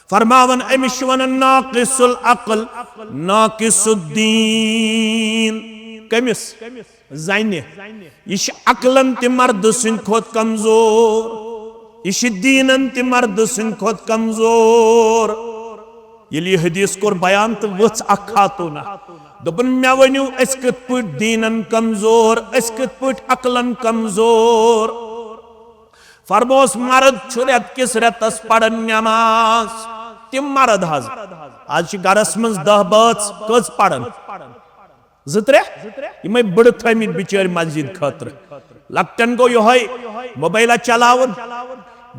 फरमावन अमिश वनन नाकिसुल अक्ल नाकिसुद्दीन कमिस जाने यह अक्लन ते मर्द सिंद खोत कमजोर यह दीनन ते मर्द सिंद खोत कमजोर। ये हदीस कोर बयान तो वच अख खातूना दोपन मे वनियो अस कित पट दीनन कमजोर अस कित पट अक्लन कमजोर। फरमोस मर्द रेत किस रेतस पड़न नमाज तिम मर्द हज आज गरस मज 10 बात कज पड़न 2-3 यमे बड़ थमित बिचार मस्जिद खतर लकटन गो योहै मोबाइल चलावन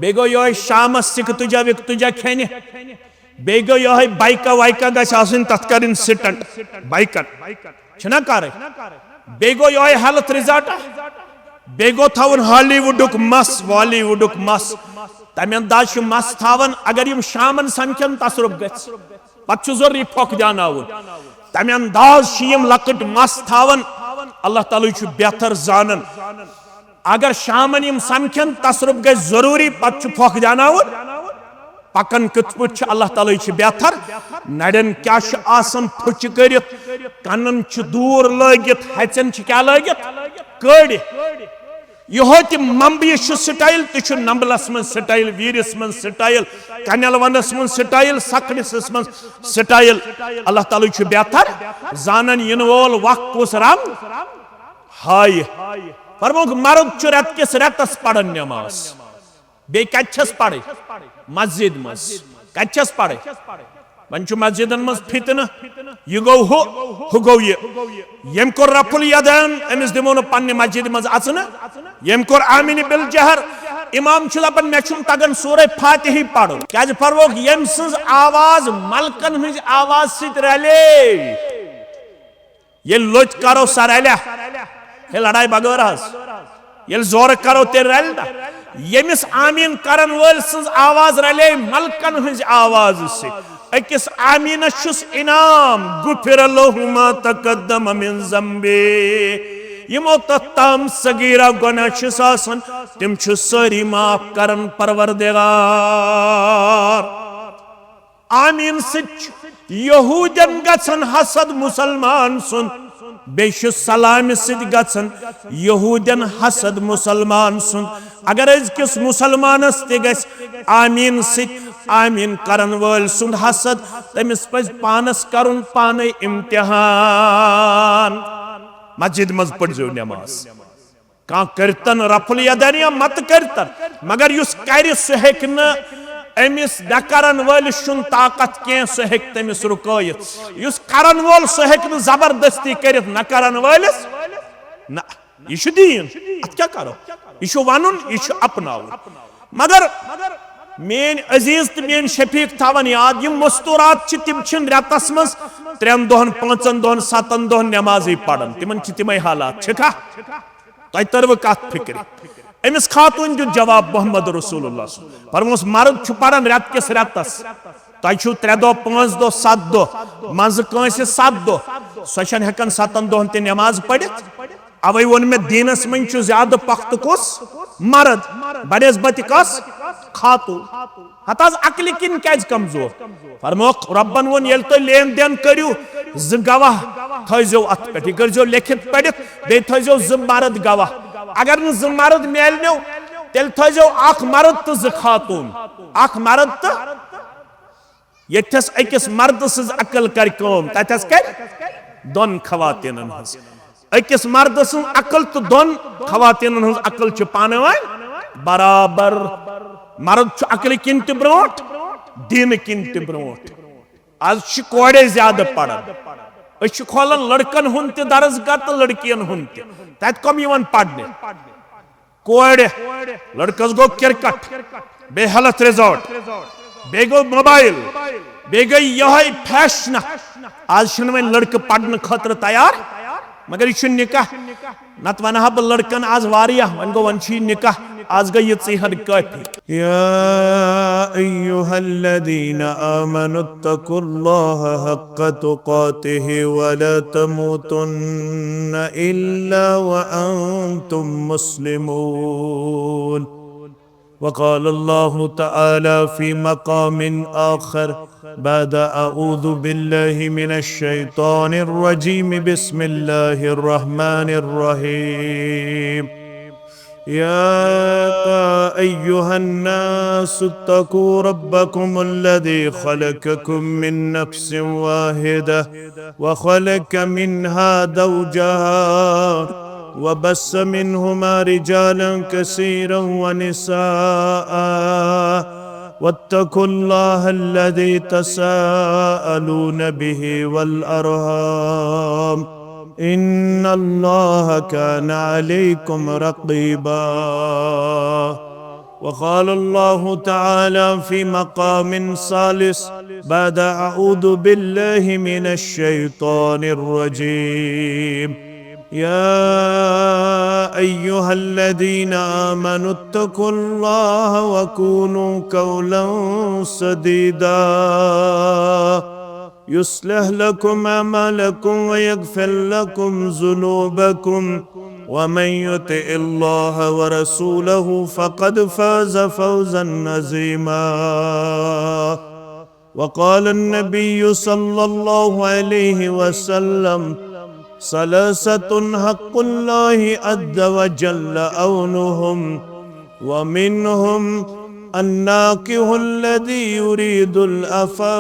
बे गो योहै शामस सिक तुजा विक तुजा खेने बे गो योहै बाइका वाइका गछ आसिन तत करिन सिटन बाइकन छना करे बे गो योहै हेल्थ रिजल्ट बेगो थावन हॉलीवुडुक मस बॉलीवुडुक मस तमे अंदाज मस थावन अगर यम शामन समखन तसरुफ गछ पत जरूरी फोक जानावन तमे अंदाज यम लकट मस थावन अल्लाह ताला छु बेहतर जानन अगर शामन यम समखन तसरुफ गछ जरूरी पत फोक जानावन पकन कित पट अल्लाह ताला छु बेहतर नडन क्या आसन फुच करित कनन छु दूर लगित हचन छु क्या लगित कड़ यह मम्बिश स्टाइल तो नंबलस मन स्टाइल वीरस मन स्टाइल कनल वनस मन स्टाइल सकनस मन स्टाइल अल्लाह ताला छु बेहतर जानन इन वोल वक्त कुस रंग हाय फरमोक मर्द छु रेत किस रेतस पड़न नमाज बे कच्छस पड़े मस्जिद मस कच्छस पड़े वन मस्जिदन मज फितन यह go who go Yama core रफुल यदैन Amish दिमो न पन्ने मस्जिद मज अचन यम कोर आमीन बिल जहर इमाम छु दपन मे छु तगन सूरह फातिही पढ़ो क्या फरवोक यम सज आवाज मलकन हिज आवाज सित रले ये लोच करो सरले हे लड़ाई बगैर हस ये जोर करो ते रल यमिस आमीन करन वल सज आवाज रले मलकन हिज आवाज से अकिस आमीन शुस इनाम गुफिर लहु मा तकद्दम मिन ज़म्बे यमो तम सगीरा गुनाह आसन तिम छु सारी माफ करन परवरदिगार। आमीन सिच यहूदन गसन हसद मुसलमान सुन बेश सलाम सिद गसन यहूदन हसद मुसलमान सुन अगर किस मुसलमानस ते गस आमीन सिद आमीन करन वल सुन हसद तमिस पज पानस करुन पाने इम्तिहान। मस्जिद मज पढ़ो नमाज कह करतन रफुल यदैन या मत करतन मगर युस कर सह हेक न अमिस डकरन वल शुन ताकत के सह हेक तमिस रुकयत युस करन वोल सह हेक न जबरदस्ती करित न करन वलिस न यह दीन अत क्या करो यह वनुन यह अपनाव मगर मेन अजीज तो मेन शफीक थावन याद यम मस्तूरात तिम रेतस मज 3 दोहन 5 दोहन 7 दोहन नमाजी पढ़न तिमन तिमे हालात तह तरव कत फिक्र अमिस खातून दित जवाब मोहम्मद रसूलुल्लाह फरमोस मर्द छु पढ़न रेत किस रेतस तह 3 दो 5 दो 7 दो मज कंसे 7 दो सो हेकन 7 दोहन ते नमाज पढ़ित अवे वोन मे दीनस मन ज्यादा पख्त कुस मर्द बनिस्बत कस खातून हताज अकल किन क्या कमजोर फरमोक रब्बन वोन ये तो लेन देन करू ज गवाह थो अत पे करो लिखित पढ़ित बे थो ज मर्द गवाह अगर न ज मर्द मेलनो तेल थो अख मर्द तो ज खातून अख मर्द तो यथस अकिस मर्द सज अकल कर तथस कर दोन खवातीन अकिस मर्द सज अकल तो दोन खवातीन अकल पान बराबर मर्द अकल किन त ब्रोट दीन किन त ब्रोट आज कोड़े ज्यादा पढ़न खोलन लड़कन हुन त दरसगाह तो लड़कियन हुन तत कम पढ़ने कोड़े लड़कस गो क्रिकेट बे हेल्थ रिजॉर्ट बे गो मोबाइल बे गई यह फैशन आज वन लड़क पढ़ने खतर तैयार मगर यह निकाह नत वन बह लड़कन आज वारिया वन गो वन निकाह आज गई हद काफी। या अय्युहल्लज़ीना आमनुत्तकुल्लाह हक्क तुकातिहि वला तमूतुन्न इल्ला व अंतुम मुस्लिमून। وقال الله تعالى في مقام آخر بعد أعوذ بالله من الشيطان الرجيم بسم الله الرحمن الرحيم يا أيها الناس اتقوا ربكم الذي خلقكم من نفس واحدة وخلق منها زوجها وبث منهما رجالا كثيرا ونساء واتقوا الله الذي تساءلون به والأرحام إن الله كان عليكم رقيبا. وقال الله تعالى في مقام ثالث بعد أعوذ بالله من الشيطان الرجيم يا أيها الذين آمنوا اتقوا الله وكونوا قولا سديدا يصلح لكم أعمالكم ويغفر لكم ذنوبكم ومن يطع الله ورسوله فقد فاز فوزا عظيما. وقال النبي صلى الله عليه وسلم ثلاثة حق الله عز وجل عونهم ومنهم الناكح الذي يريد العفاف.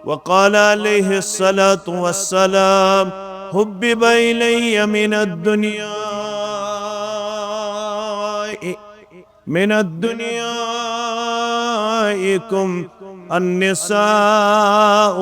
وقال عليه الصلاة والسلام حبب إلي من الدنياكم النساء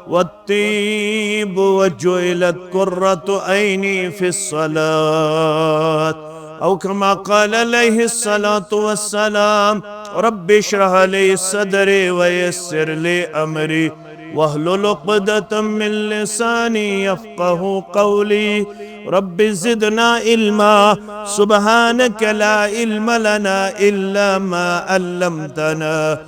والطيب وجعلت قرة عيني في الصلاة أو كما قال عليه الصلاة والسلام رب اشرح لي صدري ويسر لي أمري واحلل عقدة من لساني يفقه قولي رب زدنا علما سبحانك لا علم لنا إلا ما علمتنا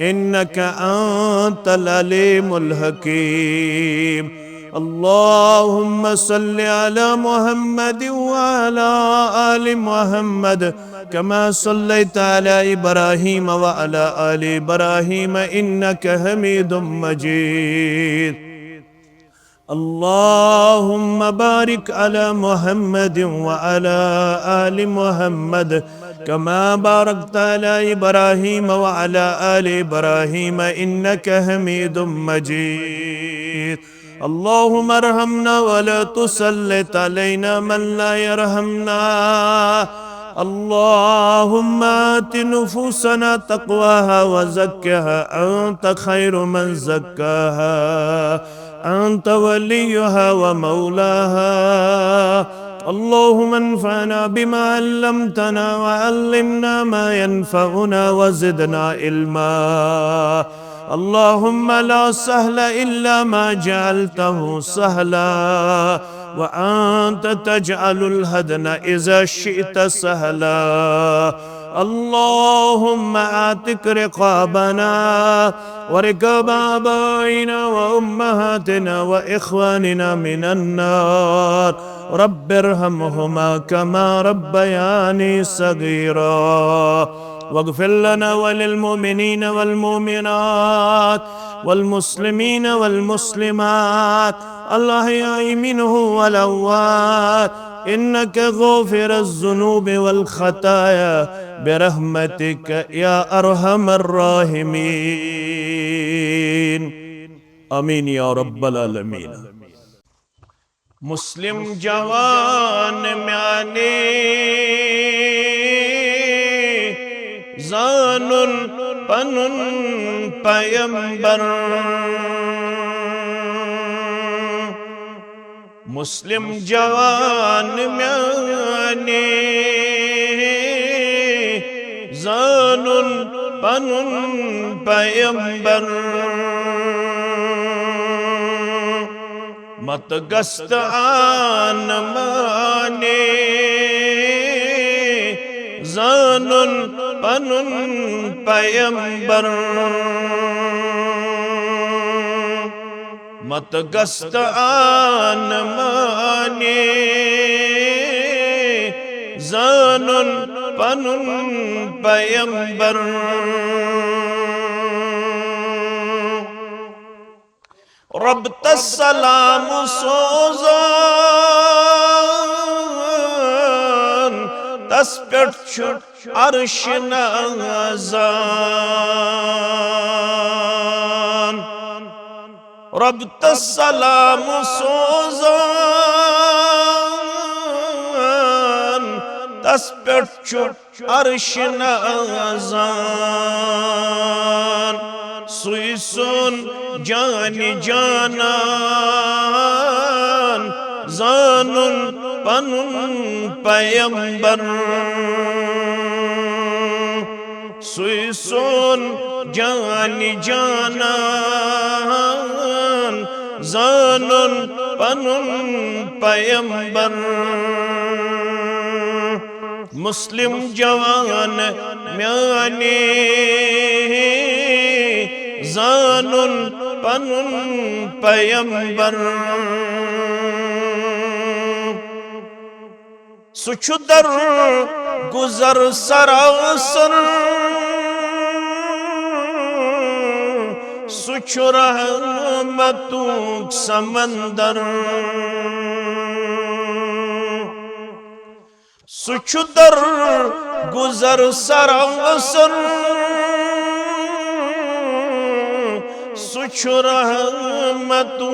إنك أنت العليم الحكيم. اللهم صل على محمد وعلى آل محمد كما صليت على إبراهيم وعلى آل إبراهيم إنك حميد مجيد. اللهم بارك على محمد وعلى آل محمد كما باركت على إبراهيم وعلى آل إبراهيم إنك حميد مجيد. اللهم ارحمنا ولا تسلط علينا من لا يرحمنا. اللهم آت نفوسنا تقواها وزكها أنت خير من زكاها أنت وليها ومولاها. اللهم انفعنا بما علمتنا وعلمنا ما ينفعنا وزدنا علما. اللهم لا سهل إلا ما جعلته سهلا وأنت تجعل الهدن إذا شئت سهلا. اللهم آتك رقابنا ورقاب آبائنا وأمهاتنا وإخواننا من النار. رب ارحمهما كما ربياني صغيرا. واغفر لنا وللمؤمنين والمؤمنات والمسلمين والمسلمات الأحياء منه والأموات إنك غافر الذنوب والخطايا برحمتك يا أرحم الراحمين. آمين يا رب العالمين. مسلم جوان میانی زانن پنن پیمبر. مسلم جوان میانی زانن پنن پیمبر. مت گست آن مانی زانن پنن پیمبر. مت گست آن مانی زانن पनुन पैगंबर रब तस्सलाम सोजान तस पेट छु अर्श नाज़ान रब तस्सलाम सोजान तस पेट छु अर्श नाज़ान सुई सुन जानी जानान जानन पनुन पैगंबर सुई सुन जानी जानान जानन पनुन पैगंबर मुस्लिम जवान म्याने जानन पनुन पैगंबर सुछुदर गुजर सरासर सुछु रहमतुक समंदर सुछुदर गुजर सरासर सुछु रहमतु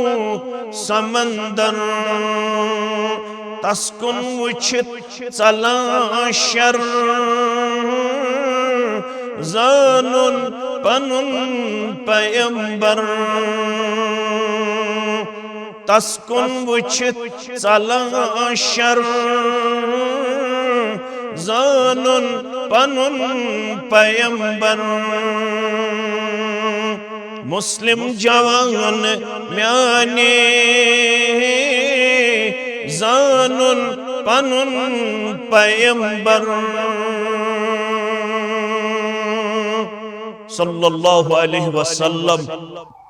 समंदर तस्कुन वुछित चलां शर जानन पनुन पैगंबर तस्कुन वुछित चलां शर जानन पनुन पैगंबर मुस्लिम जवान म्याने जानन पनुन पैगंबर सल्लल्लाहु अलैहि वसल्लम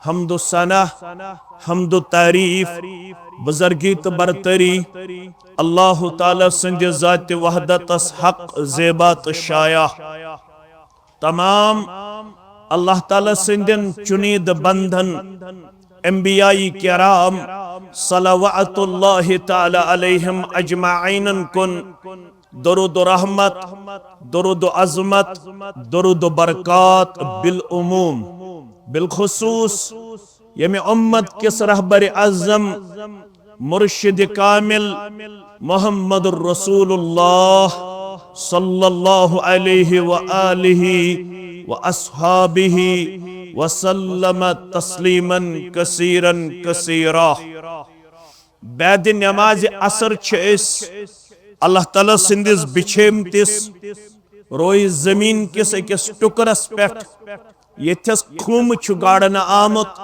हम्दु सना हम्दु तारीफ बुजुर्गी तो बरतरी अल्लाह ताला संद ज़ात वहदतस हक ज़ेबात शाया तमाम अल्लाह ताला सिंदन चुनीद बंधन अंबियाई किराम सलवातुल्लाहि ताला अलैहिम अजमाइन कुन दरुद रहमत दरुद अज़मत दरुद बरकात बिल उमूम बिल खुसूस यमे उम्मत किस रहबर आज़म मुर्शिद कामिल मोहम्मद रसूलुल्लाह सल्लल्लाहु अलैहि व आलिहि व अस्हाबिही वसल्लम तस्लीमन कसीरन कसीरा बाद नमाज असर अल्लाह ताला सिंदिस बिछेमतिस रोई जमीन किस अकिस टुकरस पेट यथस खुम छु गाड़न आमुत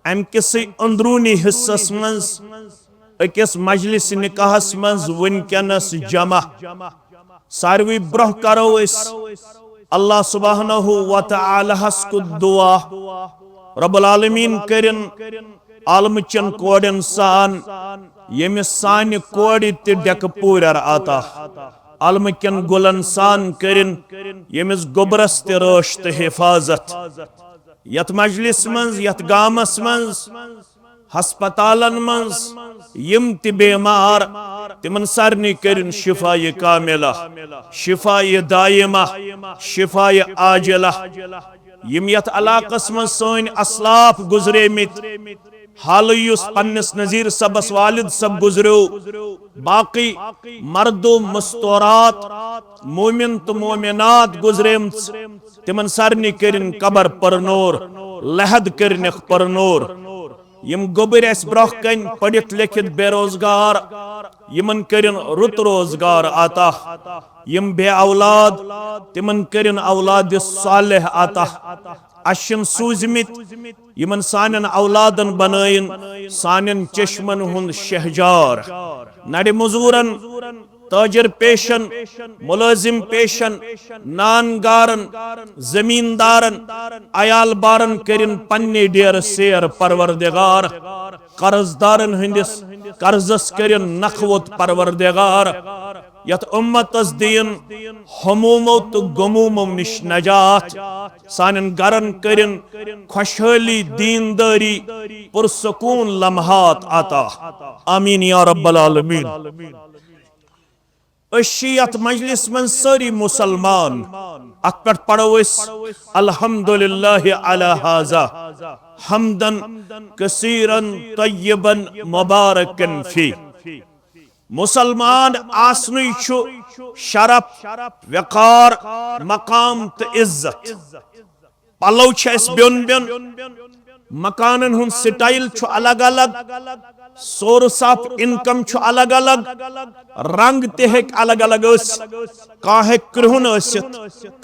अम किस अंदरूनी हिस्सस मज अकिस मजलिस निकाहस मज वनकनस जमा सारवी ब्रोह करो अल्लाह सुब्हानहु व तआलाहस को दुआ रब्बुल आलमीन करिन आलमचन कोडन सान यम सान कोड़ ते डेक पूरर आता आलमचन गुलन सान करिन यमिस गोबरस ते रोश ते हिफाजत यत मजलिस मंज यत गामस मंज हस्पतालन मंज यम ते बेमार तिमन सारनी करिन शिफाए कामिला शिफाए दायमा शिफाए आजिला यम यत इलाकस मंज सोन असलाफ गुजरेमित हाल पन्नस नजीर सबस वालिद सब गुजरो बाकी मर्दो मस्तौरात मोमिन तो मोमिनात गुजरेम तिमन सारनी करिन कबर परनोर लहद करिन परनोर यम गोबर ब्रोह कन पढ़ित लिखित बेरोजगार यमन करिन रुत रोजगार आता यम बे औलाद तिमन करिन औलाद सालेह आता अशन सूजमित यमन सानन औलादन बनाइन सानन चश्मन हुंद शहजार नड़े मजूरन ताजर पेशन मुलाजिम पेशन नानगारन जमींदारन अयाल बारन करिन पन्ने डेर सेर परवरदिगार कर्जदारन हंदिस कर्जस करिन नखवत परवरदिगार यत उम्मतस दीन हमूमो तो गमूमो निश नजात सानन गरन करिन खुशहाली दीनदारी पुरसकून लम्हात आता आमीन या रब्बल आलमीन। अशियत मजलिस में सारी मुसलमान अत पे पढ़ो अल्हम्दुलिल्लाहि अला हाजा हमदन कसीरन तय्यबन मुबारकन फी। मुसलमान आसनुई छु शरफ वकार मकाम तो इज्जत। पलव ब्योन ब्योन मकानन हुन स्टाइल छु अलग अलग, सोर्स ऑफ इनकम छु अलग अलग, रंग ते हेक अलग अलग कह हेक कृहुन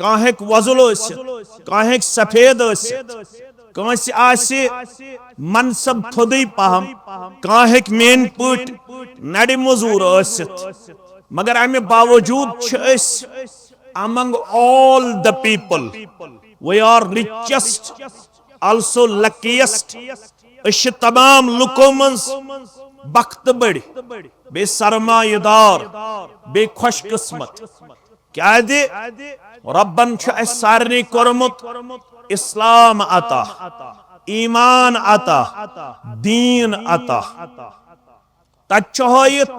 कह हेक वजुल कह हेक सफेद कंस आसि मनसब थोदई पहम, कह हेक मेन पट नड़ मजूर मगर अमे बावजूद among all the people we are richest also luckiest। तमाम लुको मज बख्त बड़ बे सरमायेदार बे खुशकिस्मत क्या दे रब्बन सारे कोरमुत इस्लाम अता, ईमान अता, दीन अता। तचहित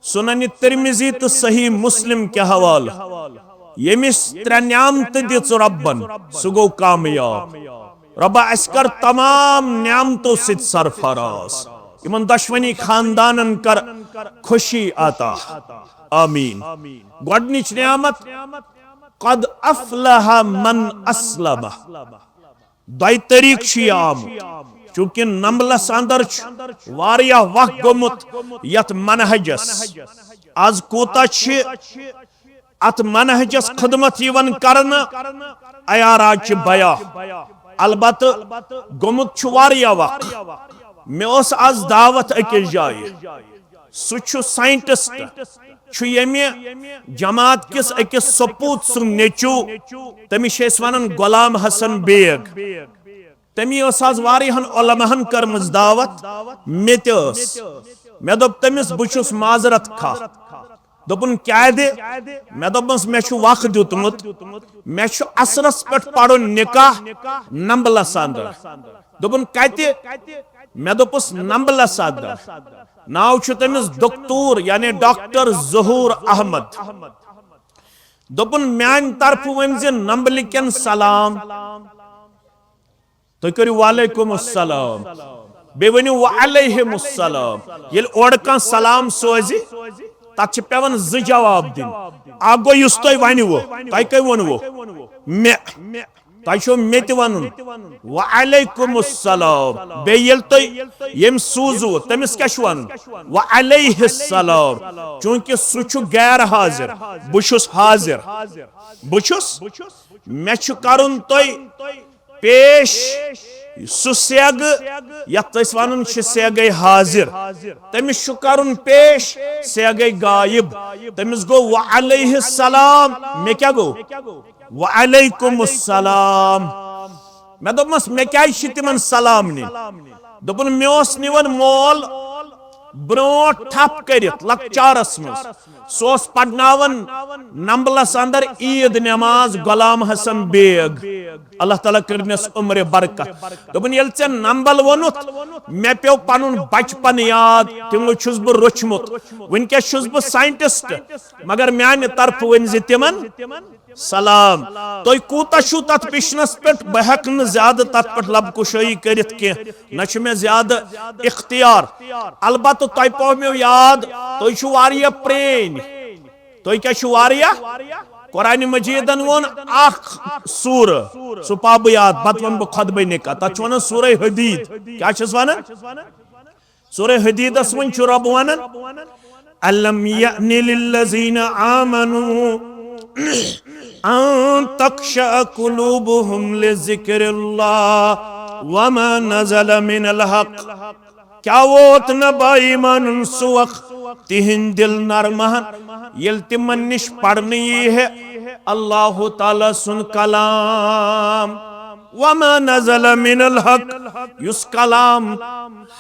सुनन तिरमिजी तो सही मुस्लिम के हवाल यमिस त्रे न्यामत दिच रब्बन सु गो कामयाब। रब्बा अस्कर तमाम न्यामतों से सरफराज, इमन दशवनी खानदानन कर खुशी आता आमीन। गोडनिच न्यामत कद अफलह मन अस्लम। दई तरीक आम चूंकि नंबलस अंदर वारिया वक्त गोमुत यत मनहजस आज कोता अत मनहजस खदमत यवन करन अयाराज बया अलबत गोमुत वारिया वक्त। मे आज दावत अकिस जाय सु साइंटिस्ट यमे जमात किस अकिस सपूत सुन नेचू तमिस वन गुलाम हसन बेग। तमी आज वारियाहन उलमाहन करमज दावत मे मे दोप तमिस बुछुस माजरत खा दोपन क्या दे मे दोपस मे वक्त दितमुत मे असरस पे पड़ो निकाह नंबलस अंदर। दोपन कते मे दोपस नंबलस अंदर। नाव तमिस दोक्तूर यानी डॉक्टर जहूर अहमद। दोपन मान तरफ वन नंबलिकन सलाम तो करू वालेकुम अस्सलाम बे वनु वालेहिमुस्सलाम। येल ओड का सलाम सोजी तत पेवन ज जवाब दिन आ गो युस तय वनु तय कय वनु मे तय छो मे त वनुन वालेकुमुस्सलाम बे येल तय यम सूजु तमिस क्या वन वालेहिस्सलाम चूंकि सु छु गैर हाजिर बुछुस हाजिर बुछुस मे छु करुन तय पेश सु सेग यत वन सेग हाजिर तमिस करुन पेश सेग गायब तमिस गो वालेहिस्सलाम मे क्या गो वालेकुमुस्सलाम। मे दोपमस मे क्या तिमन सलाम नि दोपन मे निवन मोल ब्रो ठप करित लकचारस मज सो पढ़नावन नंबलस अंदर ईद नमाज गुलाम हसन बेग अल्लाह ताला करनस उम्र बरकत। दोपन येल चे नंबल वनुत मे पेव पनुन बचपन याद तिमो छुस ब रोचमुत वनकस छुस ब साइंटिस्ट मगर म्यान तरफ वन तिमन सलाम। तो कूता छु तथ पिछनस पे बह हेक न ज्यादा तथ पे लब कुशाई करित के न मे ज्यादा इख्तियार अलबत तय पो मे याद तो छु वारिया प्रेन तो क्या छु वारिया कुरान मजीदन वोन अख सूर सु पाब याद बत वन ब खुतबे निका तथ वन सूरह हदीद क्या छस वन सूरह हदीदस वन छु रब वन अलम यानि लिल्लज़ीना आमनू अन तख्शा कुलूबुहुम लिज़िक्रिल्लाह वमा नज़ल मिनल हक़। क्या वोत न बाईमान सुवख तिहिन दिल नरमहन यल तिमन निश पढ़नी है अल्लाह ताला सुन कलाम वमा नज़ल मिनल हक़ युस कलाम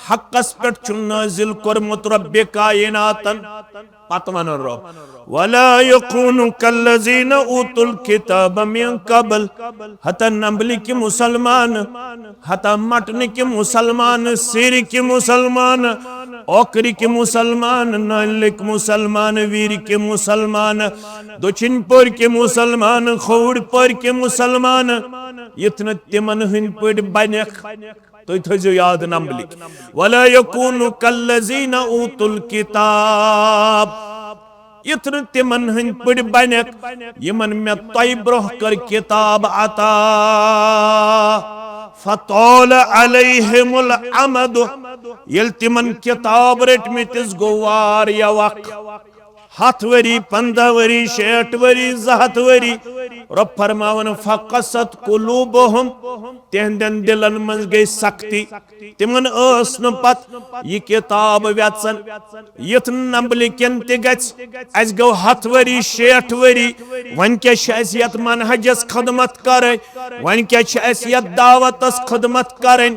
हक़स पे नाज़िल कोरमुत रब्बे कायनातन पत वन रब वला यकूनु कल्लज़ीना ऊतुल किताब मिन क़ब्ल हता नंबली के मुसलमान हता मटन के मुसलमान सिर के मुसलमान ओकरी के मुसलमान नालिक मुसलमान वीर के मुसलमान दक्षिण पर के मुसलमान खोड़ पर के मुसलमान इतन तिमन हंद पड़ बनेख तो थो याद नंबली वला यकूनु कल्लज़ीना ऊतुल किताब इतन तिमन हंद पड़ बनेख यमन मे तय ब्रोह कर किताब अता फतौल अलैहिमुल अमद यल तिमन किताब रटमितिस गो वारिया वक्त 7 वरी 15 वरी 60 वरी 200 वरी रब फरमावन फकसत कुलूबहुम तेहंदन दिलन मज गई सख्ती तिमन अस न पत ये किताब व्यसन यथ नंबल केन ते गछ अस गो 7 वरी 60 वरी वन के शैसियत मनहजस खदमत करे वन के शैसियत दावतस खदमत करे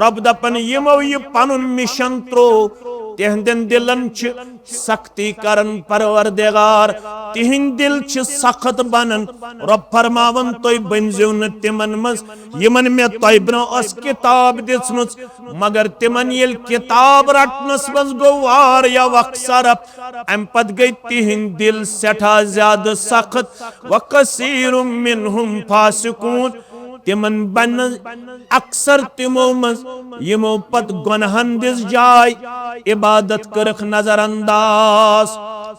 रब दपन यमो ये पनुन मिशन त्रो तेहंदन दिलन छ सख्ती करन परवरदिगार तिहिंद दिल छ सख्त बनन रब फरमावन तोय बनजो न तिमन मज यमन मे तोय ब्रो अस किताब दिसमुस मगर तिमन यल किताब रटनस मज गो वार या वक्सरफ अम पद गई तिहिंद दिल सेठा ज्यादा सख्त वकसीरुम मिनहुम फासिकून तिमन बन अक्सर तिमो मज यमो पत गुनहन दिस जाय इबादत करख नजरअंदाज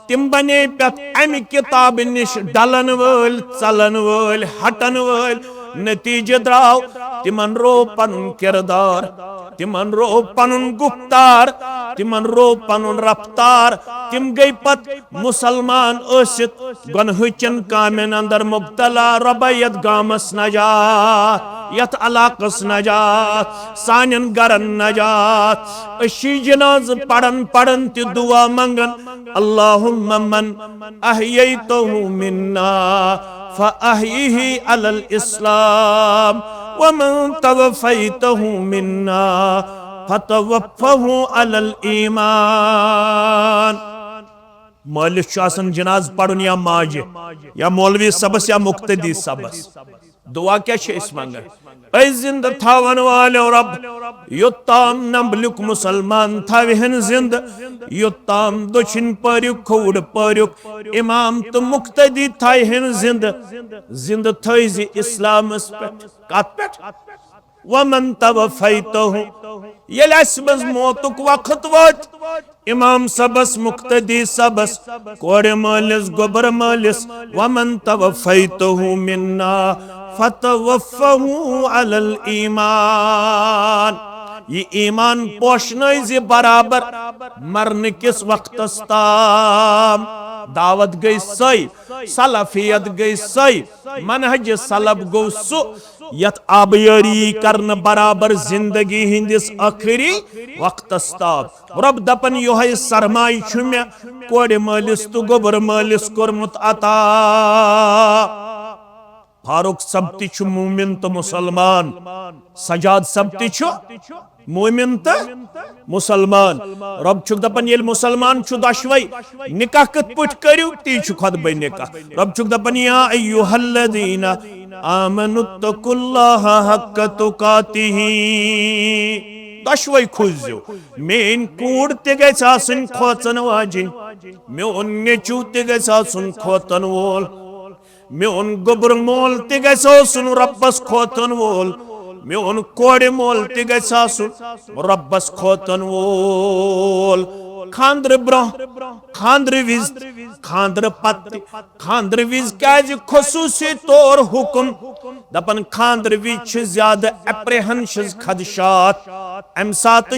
तिम बने पत अमि किताब निश डलन वल चलन वल हटन वल नतीजे द्राव तिमन रो पनुन किरदार तिमन रो पनुन गुफ्तार तिमन रो पनुन रफ्तार तिम गई पत मुसलमान असित गुनहचन कामेन अंदर मुब्तला रबयत गामस नजात यत अलाकस नजात सानन गरन नजात अशी जनाज पढ़न पढ़न ति दुआ मंगन अल्लाहुम्मा मन अहयैतहु मिन्ना फ़अहयिही अलल इस्लाम वमन तवफ़ैतहु मिन्ना फ़तवफ़्फ़हु अलल ईमान मौलिस जनाज पढ़न या माज या मौलवी सबस या मुक्तदी सबस दुआ क्या मंगन ऐ जिंद थावन वाले रब योत्ताम नंबलुक मुसलमान थाविहन जिंद योत्ताम दक्षिण पर्युक खोड़ पर्युक इमाम तो मुक्तदी थाइहन जिंद जिंद थैजी इस्लाम कत पे वमन तवफ़ैतहु येल असमज मौतुक वक्त वात इमाम सबस मुक्तदी सबस कोरे मालिस गोबर मालिस वमन तवफ़ैतहु मिन्ना फ़तवफ़्फ़हु अलल ईमान ये ईमान पोषण जे बराबर मरने किस वक्त ताम दावत गई सही सलफियत गई सही मनहज सलब गो सु यत आबयारी करन बराबर जिंदगी हिंदिस आखिरी वक्त ताब रब दपन योह सरमाई छुमे कोड़े मालिस तो गोबर मालिस कोरमुत अता फारूक सब छु मोमिन तो मुसलमान सजाद सब छु मोमिन तो मुसलमान रब छुक दपन येल मुसलमान छु दशवई निकाह कत पट करियो ती छु खतबे निकाह रब छुक दपन या अय्युहल्लज़ीना आमनुत्तकुल्लाह हक्क तुकातिही दशवई खुजो मेन कूड़ ते गछ आसन खोचन वाजिन मेन नेचू ते गछ आसन खोतन वोल मेन गोबर मोल ते गछ आसन रब्बस खोतन वोल मेन कोड़े मोल ते गछ आसन रब्बस खोतन वोल खांद्र ब्रो खांद्र विज खांद्र पत्त खांद्र विज क्या खसूसी तौर हुक्म दपन खांद्र विज ज्यादा एप्रेहंशस खदशात अम सात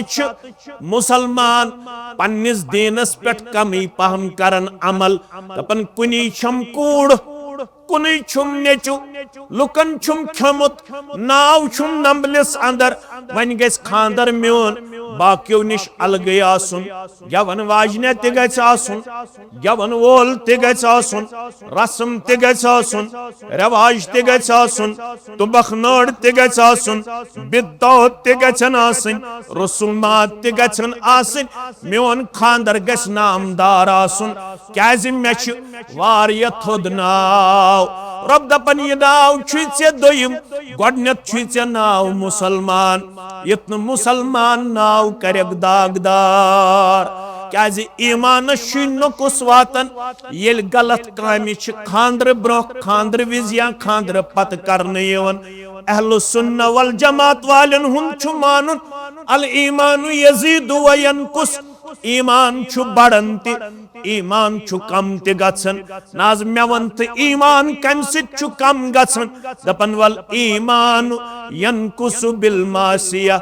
मुसलमान पन्निस दीनस पे कमी पहम करन अमल दपन कुनी छम कूड़ कुनी छुम नेचु लुकन छुम खमुत नाव छुम नंबलिस अंदर वन गस खांदर म्योन बाकियों निश अलगे आसुन गवन वाजने ते गछ आसुन गवन वोल ते गछ आसुन रस्म ते गछ आसुन रवाज ते गछ आसुन तुबखनोड़ ते गछ आसुन बिदौत ते गछन आसन रसूमात ते गछन आसन मेवन खानदर गछ नामदार आसुन क्याज मे छ वारिया थोद नाव रब दपन ये नाव छे दोयम गडनेत छे नाव मुसलमान यत्न मुसलमान नाव करक दागदार क्याज ईमान नुकुस वातन येल गलत कामि छ खांद्र ब्रो खांद्र विज या खांद्र पत करने यवन अहलु सुन्ना वल जमात वालन हुन छु मानुन अल ईमानु यजीदु व यनकुस ईमान छु बढ़न ते ईमान छु कम ते गछन नाज मेवन ते ईमान कम सित छु कम गछन दपन वल ईमान यनकुस बिल मासिया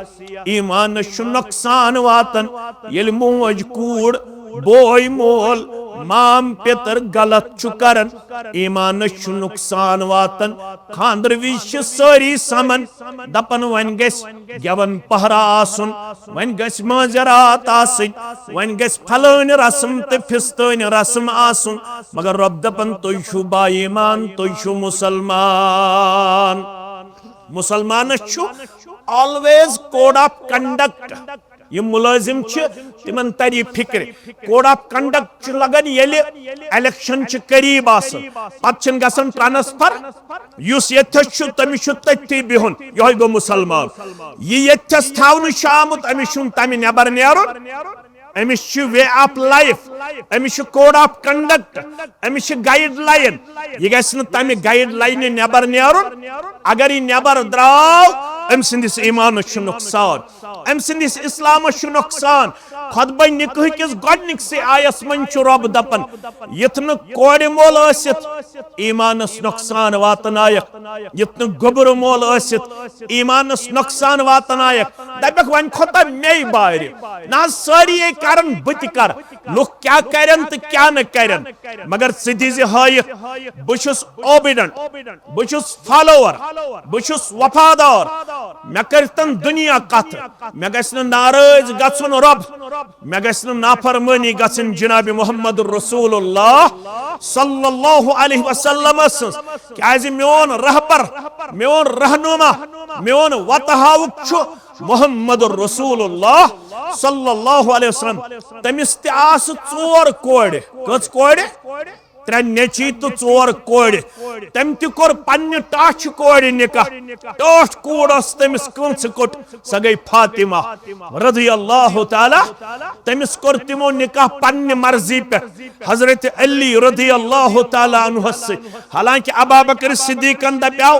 ईमान छु नुकसान वातन येल मोज कूड़ बोय मोल माम पितर गलत छु करन ईमान छु नुकसान वातन खांद्र विश सारी समन दपन वन गस गवन पहरा आसुन वन गस मजरात आसिन वन गस फलन रस्म ते फिस्तन रस्म आसुन मगर रब दपन तो छु बा ईमान तो छु मुसलमान मुसलमान छु ऑलवेज कोड ऑफ कंडक्ट ये मुलाजिम तिमन तरी फिक्र कोड ऑफ कंडक्ट लगन येले इलेक्शन करीब पन गसन ट्रांसफर युस यथस तमिस तथि बिहुन यह गो मुसलमान यह यथस थावन आमुत अमिस तमि नबर नेरुन अमिस वे ऑफ लाइफ अमिस कोड ऑफ कंडक्ट अमिस गाइड लाइन यह गि तमि गाइड लाइन नबर नेरुन अगर यह नबर द्राव अम सिंदिस ईमान नुकसान अम सिंदिस इस्लाम नुकसान खुतबा निकाह किस गडनिकसे आयस मन रब दपन यथन कोड़ मोल ईमानस नुकसान वातनायक यथन गोबर मोल ईमानस नुकसान वातनायक दपक वन खोता मे बार ना सारी करन बत कर लुक क्या करन तो क्या न करन मगर सिद्धि हायत बहुस ओबिडेंट बहुस फॉलोवर बहुस वफादार मे करतन दुनिया कथ मे गन नाराज गन रब मे गन नाफरमानी गन जनाब मोहम्मद रसूलुल्लाह सल्लल्लाहु अलैहि वसल्लम क्याज मोन रहबर मोन रहनुमा मोन वतहाउक मोहम्मद रसूलुल्लाह सल्लल्लाहु अलैहि वसल्लम तमिस ते आस चोर कोड़ कच कोड़ त्रे नेची तो चोर कोड़ तम त कोर पन्ने टाछ कोड़ निकाह टाठ कूड़ तमिस कंस कोट स गई फातिमा रज़ी अल्लाह ताला तमिस कोर तिमो निकाह पन्ने मर्जी पे हजरत अली रज़ी अल्लाह ताला अन्हु से हालांकि अबू बकर सिद्दीक़न दप्याव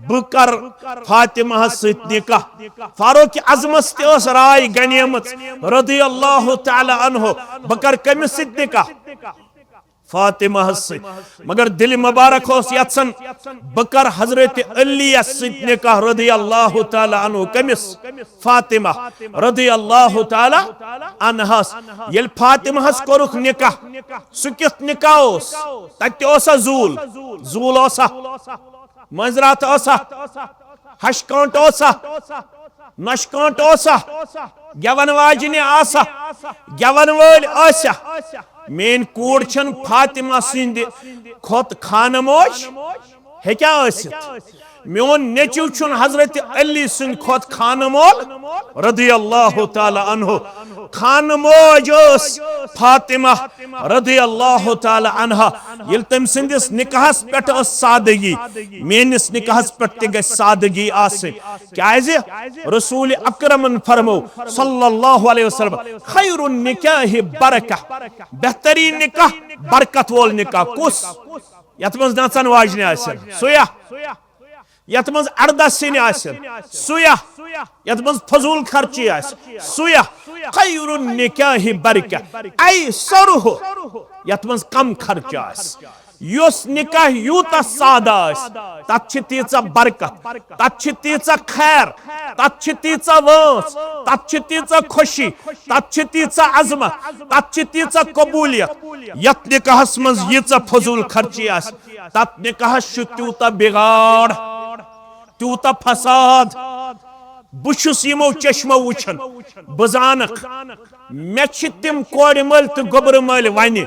बकर फातिमा सत निकाह फारूक आज़मस ते राय गनीमत रज़ी अल्लाह ताला अन्हु बकर कमिस सत निकाह फातिमा से मगर दिल मुबारक यसन बकर हजरत अली निकाह रज़ी अल्लाह ताला अन्हु कमिस फातिमा रज़ी अल्लाह ताला अन्हस येल फातिमा कोरुख निकाह सु किथ निकाह तत जूल जूल मंजरात हशकांट नशकांट गवन वाजने आसा गवन वल आसा मेन कूड़ छन फातिमा सिंद खोत खानमोश हे क्या मोन नेचू छुन हजरत अली सिंद खोत खानमोल रज़ी अल्लाह ताला अन्हु खानमोज फातिमा रज़ी अल्लाह ताला अन्हा ये तम सिंदिस निकाहस पेट सादगी मेनिस निकाहस पेट ते गस सादगी आसे क्याज रसूल अकरमन फरमो सल्लल्लाहु अलैहि वसल्लम खैरुन निकाह बरका बेहतरीन निकाह बरकत वोल निकाह कुस यत मज नचन वाजने आसन सुया यत मज अर्दा सिन आसन सुया यत मज फजूल खर्ची आस सुया खैरुन निकाह बरका आई सरुह यत मज कम खर्च आस युस निकाह यूता सादा तत तीचा बरकत तत तीचा खैर तत तीचा वंस तत तीचा खुशी तत तीचा अजमत तत तीचा कबूलियत यत निकाहस मज यीचा फजूल खर्ची आस तत निकाहस त्यूता बिगाड़ त्यूता फसाद बुशुस यमो चश्मो वुछन बजानक मे तिम कोड़ मल तो गोबर मल वन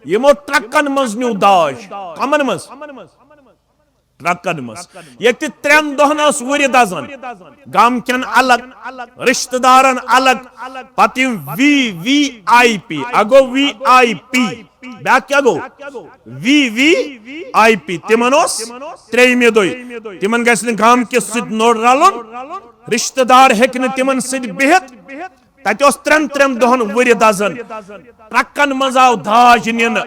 यमो ट्रकन मज न्यू दाज कमन मज ट्रकन मज ये 3 दोहन वुर दजन गम कन अलग रिश्तेदारन अलग पत VVIP अगो VIP ब्या क्या गो VVIP तिमन 3 दोय तिमन गस गम किस नोड़ रलन रिश्तेदार हेक तिमन सद बिहित तत 3 दोहन वुर दजन ट्रकन मज आव दाज निन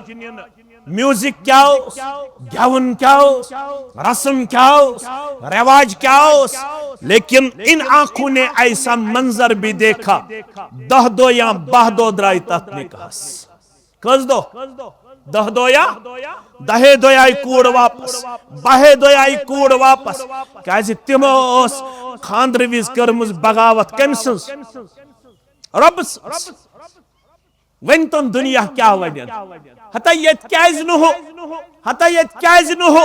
म्यूजिक क्या गेवन क्या रस्म क्या रिवाज क्या लेकिन इन आंखों ने ऐसा मंजर भी देखा 10 दो या 12 दो द्राय तथ निकास कस दो 10 दो या 10 दो आई कूड़ वापस 12 दो आई कूड़ वापस क्या तिमो खानद्र विज कर्मज बगावत कम सज रब वन तुम दुनिया क्या वन हता यत क्याज न हो हता यत क्याज न हो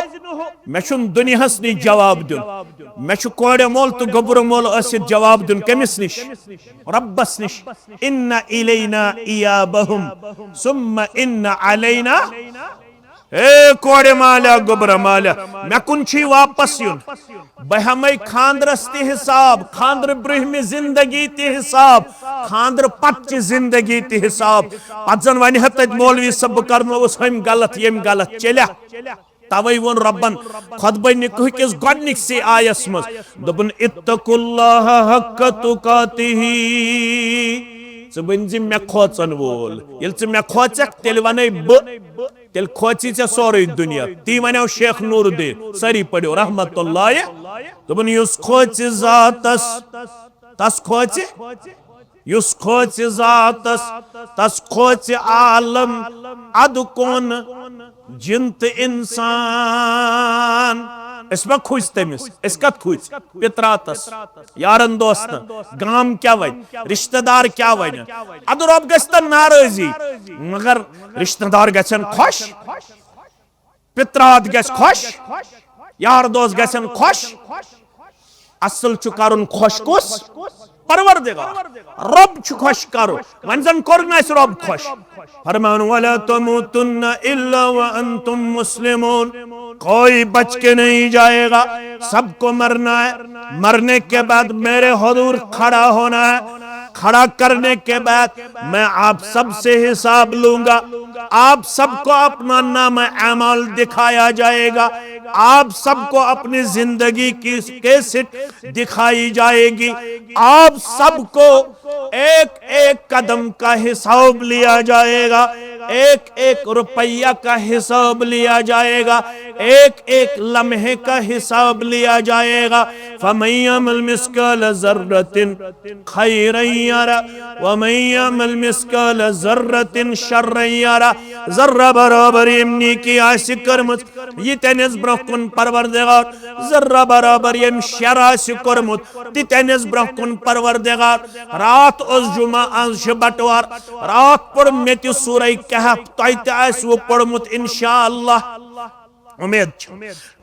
मे छुन दुनियास नि जवाब दुन मे छु कोड़े मोल तो गोबर मोल असित जवाब दुन कमिस निश रब्बस निश इन्ना इलैना इयाबहुम सुम्मा इन्ना अलैना ए कोड़े माला गोबर माला मे कुन छी वापस युन बहमै खानद्रस ते हिसाब खानद्र ब्रह्म जिंदगी ते हिसाब खानद्र पच्च जिंदगी ते हिसाब पजन वन हत मौलवी सब करनो हम गलत यम गलत चल्या तवै वोन रब्बन खुतबे निकह किस गडनिक से आयस मज दोपन इत्तकुल्लाह हक्क तुकातिही वन मे खोचन वोल ये मे खोचक तेल वन तेल खोची चे सोरे दुनिया ती वनो शेख नूरुद्दीन सारी पढ़ो रहमतुल्लाह दोपन युस खोच जातस तस खोच युस खोच जातस तस खोच आलम अद कोन जिंत इंसान इसमें खुश तमिस इस कत खुश पित्रातस यारन दोस्तन गाम क्या वन रिश्तेदार क्या वन अद रब गस्तन नाराजी मगर रिश्तेदार गसन खुश पित्रात गस खुश यार दोस्त गसन खुश असल छु करुन खुश कुस परवरदिगार रब छु खुश करो वंजन करना इस रब खुश फरमान वला तमुतुन्ना इल्ला व अंतुम मुस्लिमून कोई बच के नहीं जाएगा सबको मरना है मरने के बाद मेरे हुजूर खड़ा होना है खड़ा करने के बाद मैं आप सबसे हिसाब लूंगा आप सबको अपना नाम अमल दिखाया जाएगा आप सबको अपनी जिंदगी की कैसेट दिखाई जाएगी आप सबको एक एक कदम का हिसाब लिया जाएगा एक एक रुपया का हिसाब लिया जाएगा एक एक लम्हे का हिसाब लिया जाएगा फमय्यमल मिस्काल ज़र्रतिन खैरन यरा वमय्यमल मिस्काल ज़र्रतिन शर्रन यरा ज़र्रा बराबर यमनी की आसि कर्मत ये तनिस ब्रह्कुन परवरदिगार ज़र्रा बराबर यम शर आसि कर्मत ति तनिस ब्रह्कुन परवरदिगार रात उस जुमा आज बटवार रात पर मेति सूरह कहफ तैत आस वो पढ़मुत इंशाअल्लाह उम्मीद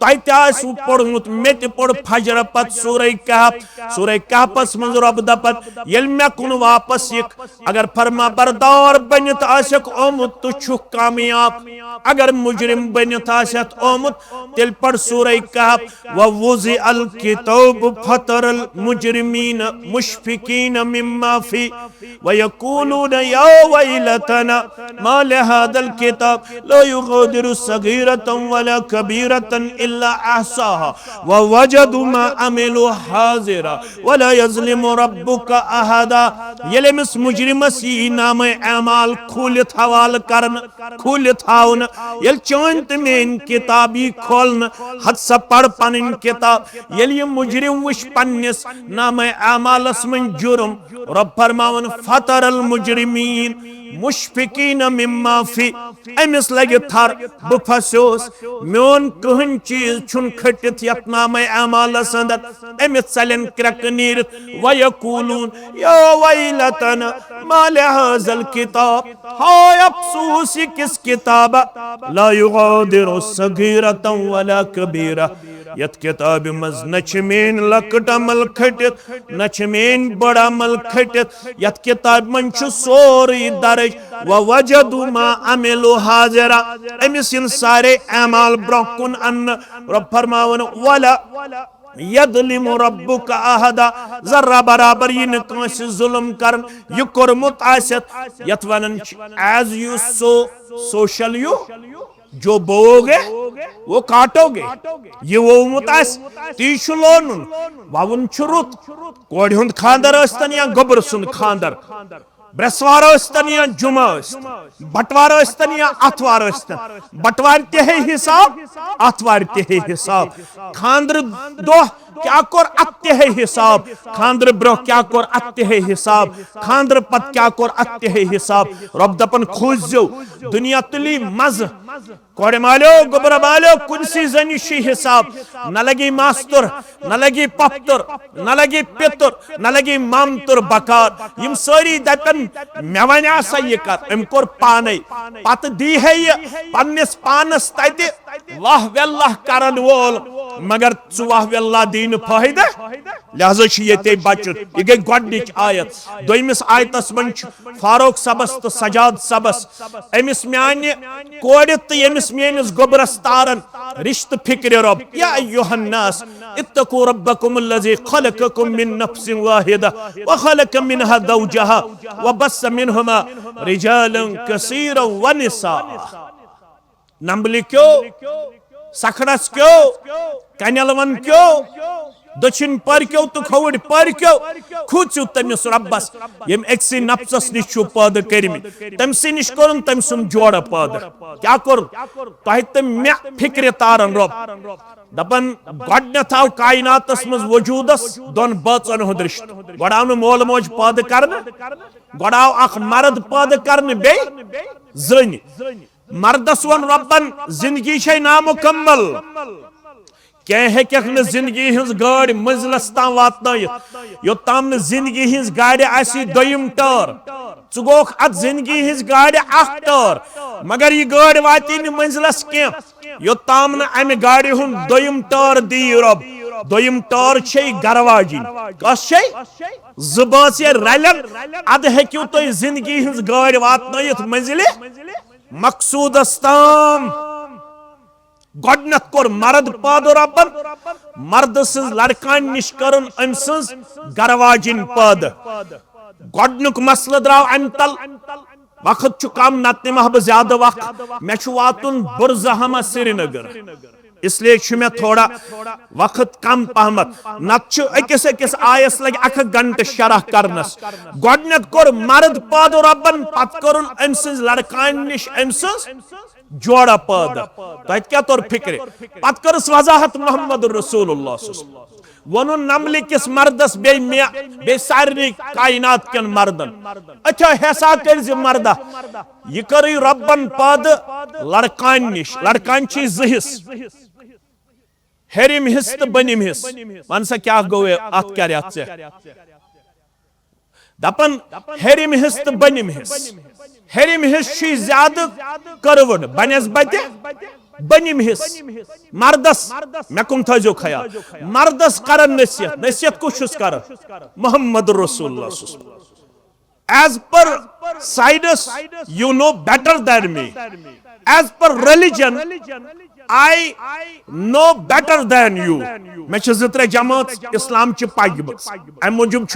तैत वो पढ़मुत मेति पढ़ फजर पत सूरह कहफस मंज रब दपत यल मे कुन वापस यक अगर फरमा बरदार बनित आसक ओमुत तो छुक कामयाब अगर मुजरिम बनित आसत ओमुत तिल पढ़ सूरह कहफ व वुज़ि अल किताब फतरल मुजरिमीन मुशफिकीन मिम्मा फी व यकूलून या वैलतना मा लिहादल किताब ला युगादिरु सगीरतन वला कबीरतन इल्ला अहसाहा व वजदु मा अमिलु हाजिरा वला यज़लिमु रब्बुका अहदा यले मिस मुजरिमस यी नाम अमाल खुलित हवाल करन खुलित हावन यल चोंत में किताबी खोलन हद सा पढ़ पनिन किताब यल ये मुजरिम वश पन्निस नाम अमालस में जुर्म रब फरमावन फतरल मुजरिमीन मुशफिकीन मिम्मा फी अमिस लगे थर बह फसोस मोन कहन चीज छुन खटित यत नाम अमालस अंदर अमिस चलन क्रक नीर वयकूलून या वैलतन मा लिहाज़ल किताब हाय अफसोस किस किताब ला युगादिरु सगीरतन वला कबीरा यत किताब मज न मेन लकट अमल खटित न मेन बड़ अमल खटित यत किताब मन सोरी दर्ज व वजदु मा अमिलु हाजिरा अमिस इन सारे अमाल ब्रोह कुन अन्न रब फरमावन वला यदलिमु रब्बुका अहदा जर्रा बराबर ये नकांस जुल्म करन ये कोरमुत आसत यत वनन as you sow so shall you जो बोओगे वो काटोगे ये वो मुतास तीशु लोनुन वावुन छुरुत कोड हुंद खांदर अस्तन या गोबर सुन खांदर ब्रसवार अस्तन या जुमा अस्तन बटवार अस्तन या अतवार अस्तन बटवार ते है हिसाब अतवार ते है हिसाब खांदर दो क्या कोर अत्ते है हिसाब खांदर ब्रो क्या कोर अत्ते है हिसाब खांदर पत क्या कोर अत्ते है हिसाब रब दपन खोजो दुनिया तुली मज कोड़े मालो गोबर मालो कुनसी जनिशी हिसाब न लगी मास्तुर न लगी पफ्तुर न लगी पितुर न लगी मामतुर बकार यम सारी दपन मेवन्या सा ये कर एम कोर पाने पत दी है ये पन्निस पानस तते वाह वल्लाह करन वोल मगर सु वाह वल्लाह दीन फायदा लिहाजा ये बच ये गई गोडनिच आयत दोयमिस आयतस मन फारूक सबस तो सजाद सबस अमिस म्याने कोड़ तो यमिस मेनिस गोबरस तारन रिश्त फिक्र रब या अय्युहन्नास इत्तकू रब्बकुमुल्लज़ी खलक़कुम मिन नफ्सिन वाहिदा व खलक़ मिनहा ज़ौजहा व बस्स मिनहुमा रिजालन कसीरन व निसा नंबली क्यों सखड़स क्यों कन्यलवन क्यों दक्षिण पर क्यों तो खवड़ पर क्यों खुचु तमिस रब्बस यम एक्सी नफ्सस निश पद करमि तमसी निश करन तम सुन जोड़ पद क्या कर तह तम मे फिक्र तारन रब दपन गडनथ आव कायनातस मज वजूदस दोन बचन हुंद रिश्त गडाव न मोल मोज पद करन गडाव अख मर्द पद करन बे जन मर्दस वन रब्बन जिंदगी छे नामुकम्मल क्या है जिंदगी हिंस गाड़ मंजिलस ताम वात योत्ताम न जिंदगी हिंस गाड़ आसी दोयम टर्न चु गोख अत जिंदगी हिंस गाड़ अख टर्न मगर ये गाड़ वाती न मंजिलस कह योत्ताम न अमे गाड़ हुन दोयम टर्न दी रब दोयम टर्न छे गरवाजिन कस छे जुबास ये रलन अद हेक्यू तो जिंदगी हिंस गाड़ वात मंजिल मकसूदस ताम गोडनथ कोर मर्द पद रबन मर्द सज लड़कान निश करन अम सज गरवाजिन पद गोडनुक मसल द्राव अम तल वक्त छु कम नत महब ज्यादा वक्त मे छु वातुन बुरजहमा श्रीनगर इसलिए छु मे थोड़ा वक्त कम पहमत नत छु अकिस अकिस आयस लग अख घंटे शरह करनस गोडनथ कोर मर्द पद रबन पत करन अम सज लड़कान निश अम सज जोड़ा पद तत क्या तोर फिक्र पत करस वजाहत मोहम्मद रसूलुल्लाह वनु नमली किस मर्दस बे सारी कायनात कन मर्दन अच्छा हेसा कर मर्दा यह कर रब्बन पद लड़कान निश लड़कान जहिस हेरिम हिस तो बनिम हिस वन सा क्या गो अत क्या दपन हेरिम हिस तो बनिम हिस हेरिम हिस ज्यादा करवन बनस्बत बनिम हिस मर्दस मे कुन थो ख्याल मर्दस कर नसीहत नसीहत कुछ कर मोहम्मद रसूलुल्लाह as per sides you know better than me as per religion I know better than you मे ज जमात इस्लाम च पग अम मूजूब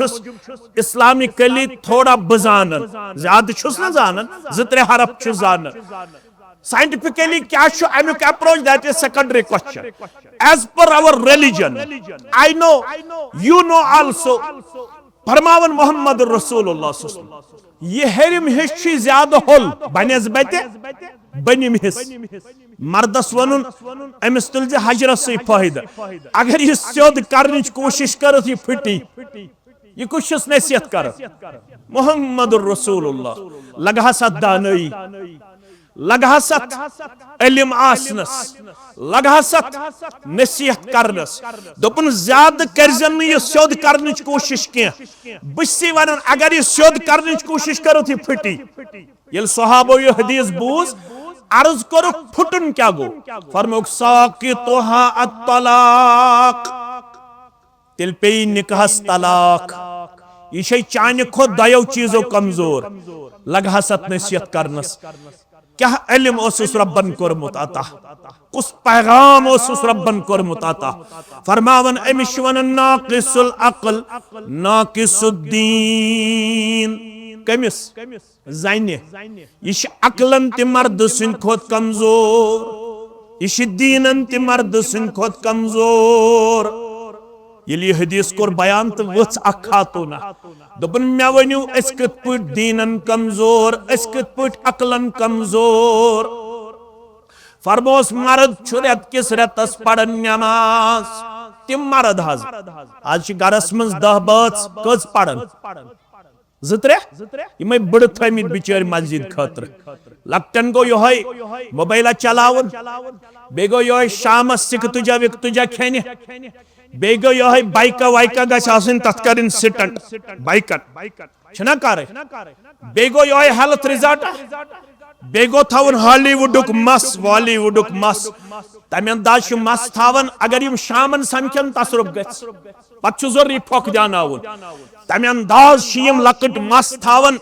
इस्लामी कली थोड़ा बजानन ज्यादा छुस न जानन ज हरफ जान साइंटिफिकली क्या अमुक approach that is secondary question as per our religion I know you know also फरमावन मोहम्मद रसूलुल्लाह ये हेरिम हिस ज्यादा होल बनस्बत बनिम हिस मर्दस वन अमिस तुल हजरत से फायदा अगर यह सोद कर कोशिश कर फटी यह कुछ नसीहत कर मोहम्मद रसूलुल्लाह लगा सा दानई लगा सत इल्म आसनस लगा सत नसीहत करनस दोपन ज्यादा करजन यह सोद कर कोशिश कह बसी वन अगर यह सोद कर कोशिश करो फटी ये सहाबो यह हदीस बूज अर्ज कर फुटन क्या गो फरमोक साकितुहा अत्तलाक तिल पे निकाहस तलाक यह चान खुद दयो चीजों कमजोर लग हसत नसीहत करनस क्या इल्म ओसुस रब्बन कोरमुत अता कुस पैगाम ओसुस रब्बन कोरमुत अता फरमावन अमिश वनन नाकिसुल अक्ल नाकिसुद्दीन कमिस जाने यह अक्लन ते मर्द सिंद खोत कमजोर यह दीनन ते मर्द सिंद खोत कमजोर ये हदीस कोर बयान तो वच खातूना दोपन मे वनु अस कत पट दीनन कमजोर अस कत पट अक्लन कमजोर फरमोस मर्द रेत किस रेतस पड़न नमाज तिम मर्द आज गरस मज 10 बात कज पड़न 2-3 यमे बड़ थमित बिचार मस्जिद खतर लक्टन गो योहै मोबाइल चलावन बे गो योहै शामस सिक तुजा विक तुजा खेने बे गो योहै बाइका वाइका गछ आसन तत करन सिटन बाइकन छना करे बे गो योहै हेल्थ रिजल्ट बे गो थावन हॉलीवुडुक मस बॉलीवुडुक मस तमे अंदाज मस थावन अगर यम शामन समखन तसरुफ गछ पत जरूरी ठोक जानावन तमे अंदाज यम लकट मस थावन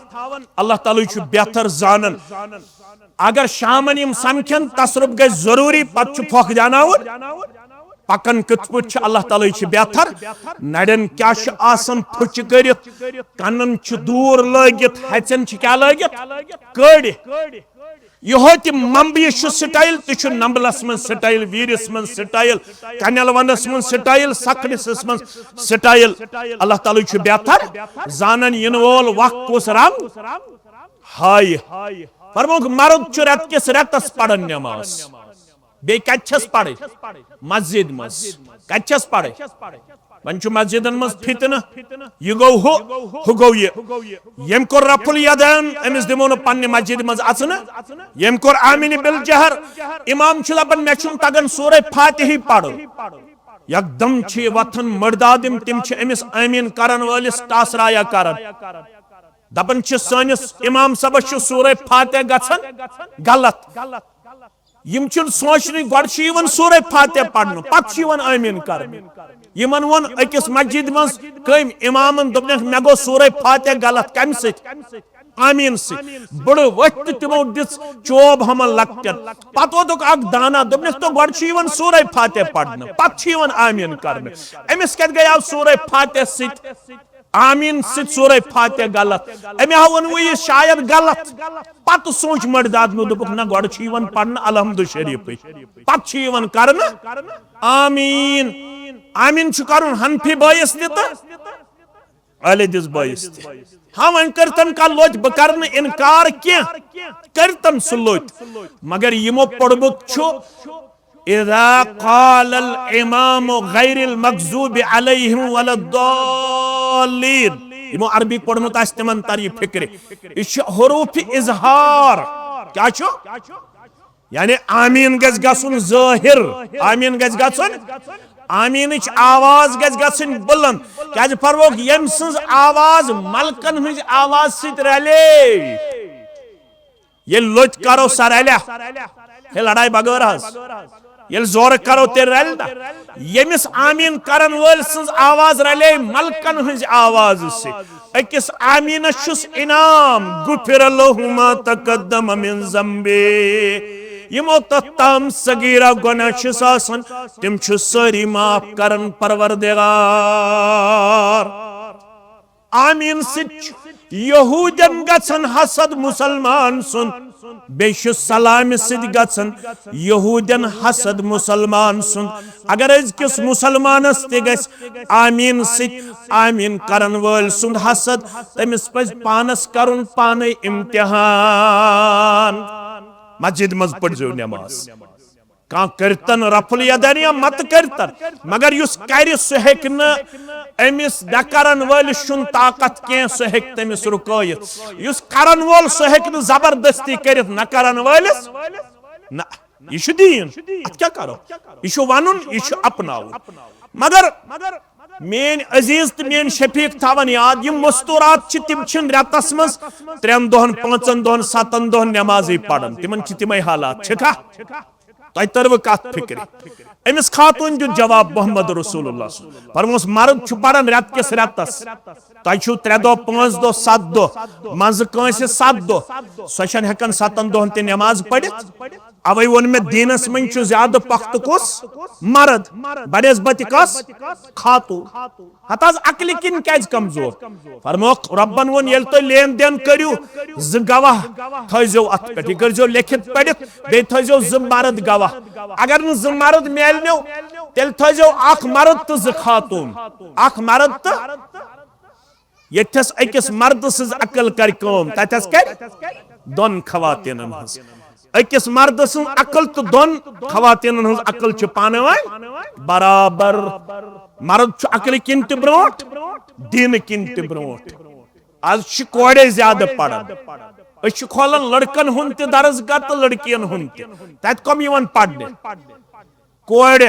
अल्लाह ताला छु बेहतर जानन अगर शामन यम समखन तसरुफ गछ जरूरी पत छु ठोक जानावन पकन कत पट अल्लाह ताला छु बेहतर नड़न क्या आसन फुच करित कनन छु दूर लगित हचन छु क्या लगित कड़ यह मम्बिश स्टाइल तु नंबलस मन स्टाइल वीरस मन स्टाइल कनल वनस मन स्टाइल सकनस मन स्टाइल अल्लाह ताला छु बेहतर जानन इन वोल वक्त कुस रंग हाय फरमोक मर्द छु रेत किस रेतस पड़न नमाज बे कच्छस पड़े मस्जिद मस कच्छस पड़े वन मस्जिदन मज फितना यह go who go Yama core रफुल यदान Amish दिमो न पन्ने मस्जिद मज अचन यम कोर आमीन बिल जहर इमाम छु दपन मे छु तगन सूरह फातिहा पढ़ो एकदम छि वथन मर्दादिम तिम छि अमिस आमीन करन वालिस टासराया करन दपन छि सनिस इमाम सब छु सूरह फातिहा गछन गलत यम छु सोचनी गड छि यवन सूरह फातिहा पढ़न पत छि यवन आमीन करन यमन वन अकिस मस्जिद मज कम इमामन दोपन मे गो सूरह फातिहा गलत कम सत आमीन से बड़ वक्त तिमो दिस चोब हमन लक्टन पतो तो अक दाना दोपन तो गड छि यवन सूरह फातिहा पढ़न पत छि यवन आमीन करन अमिस कत गया सूरह फातिहा सत आमीन सित सूरह फातिहा गलत अमे हवन वो ये शायद गलत पत सोच मर्दाद में दोपक ना गड छि यवन पढ़न अलहमदु शरीफ पत छि यवन करन आमीन आमीन छु करन हनफी बायस दित अले दिस बायस हाँ वन करतन का लोच बकरन इनकार क्या करतन सुलोच मगर यमो पढ़बुक छु इज़ा क़ालल इमामु गैरिल मग़ज़ूबि अलैहिम वलद्दाल्लीन यमो अरबी पढ़नुत आस्तमन तारी फिक्रे इश हुरूफ इज़हार क्या छु यानी आमीन गज गसुन ज़ाहिर आमीन गज गसुन आमीन आवाज गज गसुन बुलंद क्या फरवोक यम सज आवाज मलकन हज आवाज सित रले ये लोच करो सरल्या ये लड़ाई बगैर हस ये जोर करो ते रल यमिस आमीन करन वल सज आवाज रले मलकन हज आवाज से अकिस आमीन शुस इनाम गुफिर लहु मा तकद्दम मिन ज़म्बे यमो तम सगीरा गुनाह आसन तिम छु सारी माफ करन परवरदिगार आमीन सिच यहूदन गछन हसद मुसलमान सुन बेशु सलाम सिद गछन यहूदन हसद मुसलमान सुन अगर किस मुसलमानस ते गछ आमीन सिद आमीन करन वल सुन हसद तमिस पज पानस करुन पाने इम्तिहान मस्जिद मज पढ़ो नमाज का करतन रफुल यदानिया मत करतन मगर युस कर सह हेन अमिस नकरन वलिस शुन ताकत के सह हेक तमिस रुकयत युस करन वोल सह हेक न जबरदस्ती करित नकरन वलिस न यह दीन अत क्या करो यह वनुन यह अपनाव मगर मेन अजीज तो मेन शफीक थावन याद यम मस्तूरात तिम रतस मज 3 दोहन 5 दोहन 7 दोहन नमाजी पढ़न तिमन तिमे हालात तह तरव कत फिक्र अमिस खातून दित जवाब मोहम्मद रसूलुल्लाह फरमोस मर्द पढ़ान रेत किस रेतस तह 3 दो 5 दो 7 दो मज कंस 7 दो सह हेकन 7 दोहन ते नमाज पढ़ित अवे वोन मे दीनस मन ज्यादा पख्त कुस मर्द बनस्बत कस खातून हत अकल किन क्या कमजोर फरमोक रब्बन वोन येल तो लेन देन करू ज गवाह थो अत पे यह कर लिखित पढ़ित बे थो ज मर्द गवाह अगर न ज मर्द मेलनो तेल थो अख मर्द तो ज खातून अख मर्द तो यथस अकिस मर्द सज अकल कर कम तथस कर दोन खवातीन हज अकिस मर्द सज अकल तो दोन खवातीन हज अकल पान बराबर मर्द अकल किन त ब्रोट दीन किन त ब्रोट आज कोड़े ज्यादा पढ़ान खोलन लड़कन हुन त दरसगाह तो लड़कियन हुन तत कम यवन पढ़ने कोड़े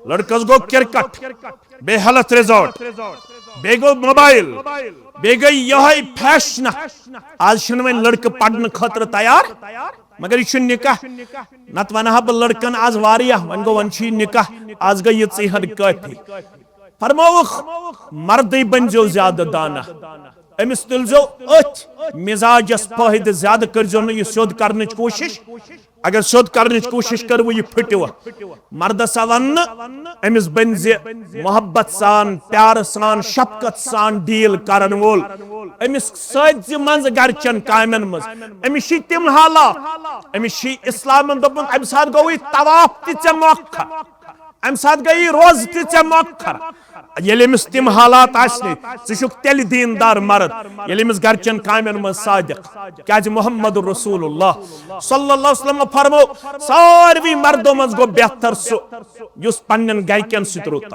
लड़कस गो क्रिकेट बे हेल्थ रिजॉर्ट बे गो मोबाइल बे गई यह फैशन आज वन लड़क पढ़ने खतर तैयार मगर यह निकाह नत वनहा बह लड़कन आज वारियाह वन गो वन निकाह आज गई ये हद काफी फरमोख मर्द बनजो ज्यादा दाना अमिस तुलजो अथ मिजाजस फायद ज्यादा करजो न यह सोद करने कोशिश अगर सोद करने कोशिश कर वो यह फटव मर्दस वन अमिस बन मोहब्बत सान प्यार सान शफकत सान डील करन वोल अमिस सज मज गरचन कामन मज अमिस तिम हालात अमिस इस्लाम दोपन अम सात गो तवाफ ते मौखा अम सात गई रोज ते मौखर ये तिम हालात तेल दीनदार मर्द ये गरचन कामन मज सादिक क्या मोहम्मद रसूलुल्लाह सल्लल्लाहु अलैहि वसल्लम फरमो सारवी मर्दों मज गो बेहतर सह पन्न गरकन सत रुत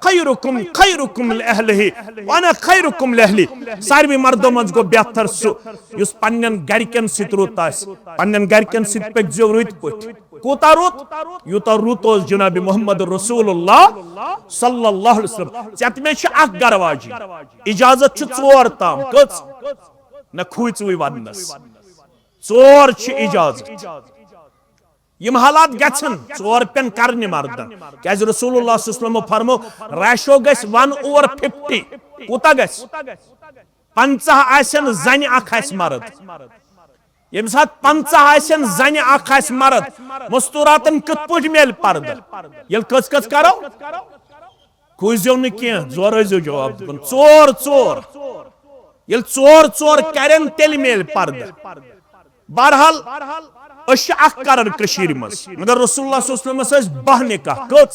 खैरुकुम लिअहलिही व अना खैरुकुम लिअहली सारवी मर्दों मज गो बेहतर सह पन्न गरकन सत रुत पन्न गरकन सत पकजो रुत पठ कूता रुत यूता रुत जनाब मोहम्मद रसूलुल्लाह सल्लल्लाहु अलैहि वसल्लम चत मे गरवाजी इजाजत 4 ताम कच न खुच वनस 4 इजाजत यम हालात गन 4 पेन करने मर्दन क्या रसूलुल्लाह सल्लल्लाहु अलैहि वसल्लम फरमो रेशो गस 1/50 कूता गस 50 आसन जन अख मर्द यम सात 50 आसन जन अख मर्द मस्तूरातन कत पठ मेल पर्द ये कच कच करो खुजो न कह जोर जवाब 4 ये 4 करन तेल मेल पर्द बहरहाल कर मज मगर रसूलुल्लाह सल्लल्लाहु अलैहि वसल्लम 12 निकाह कच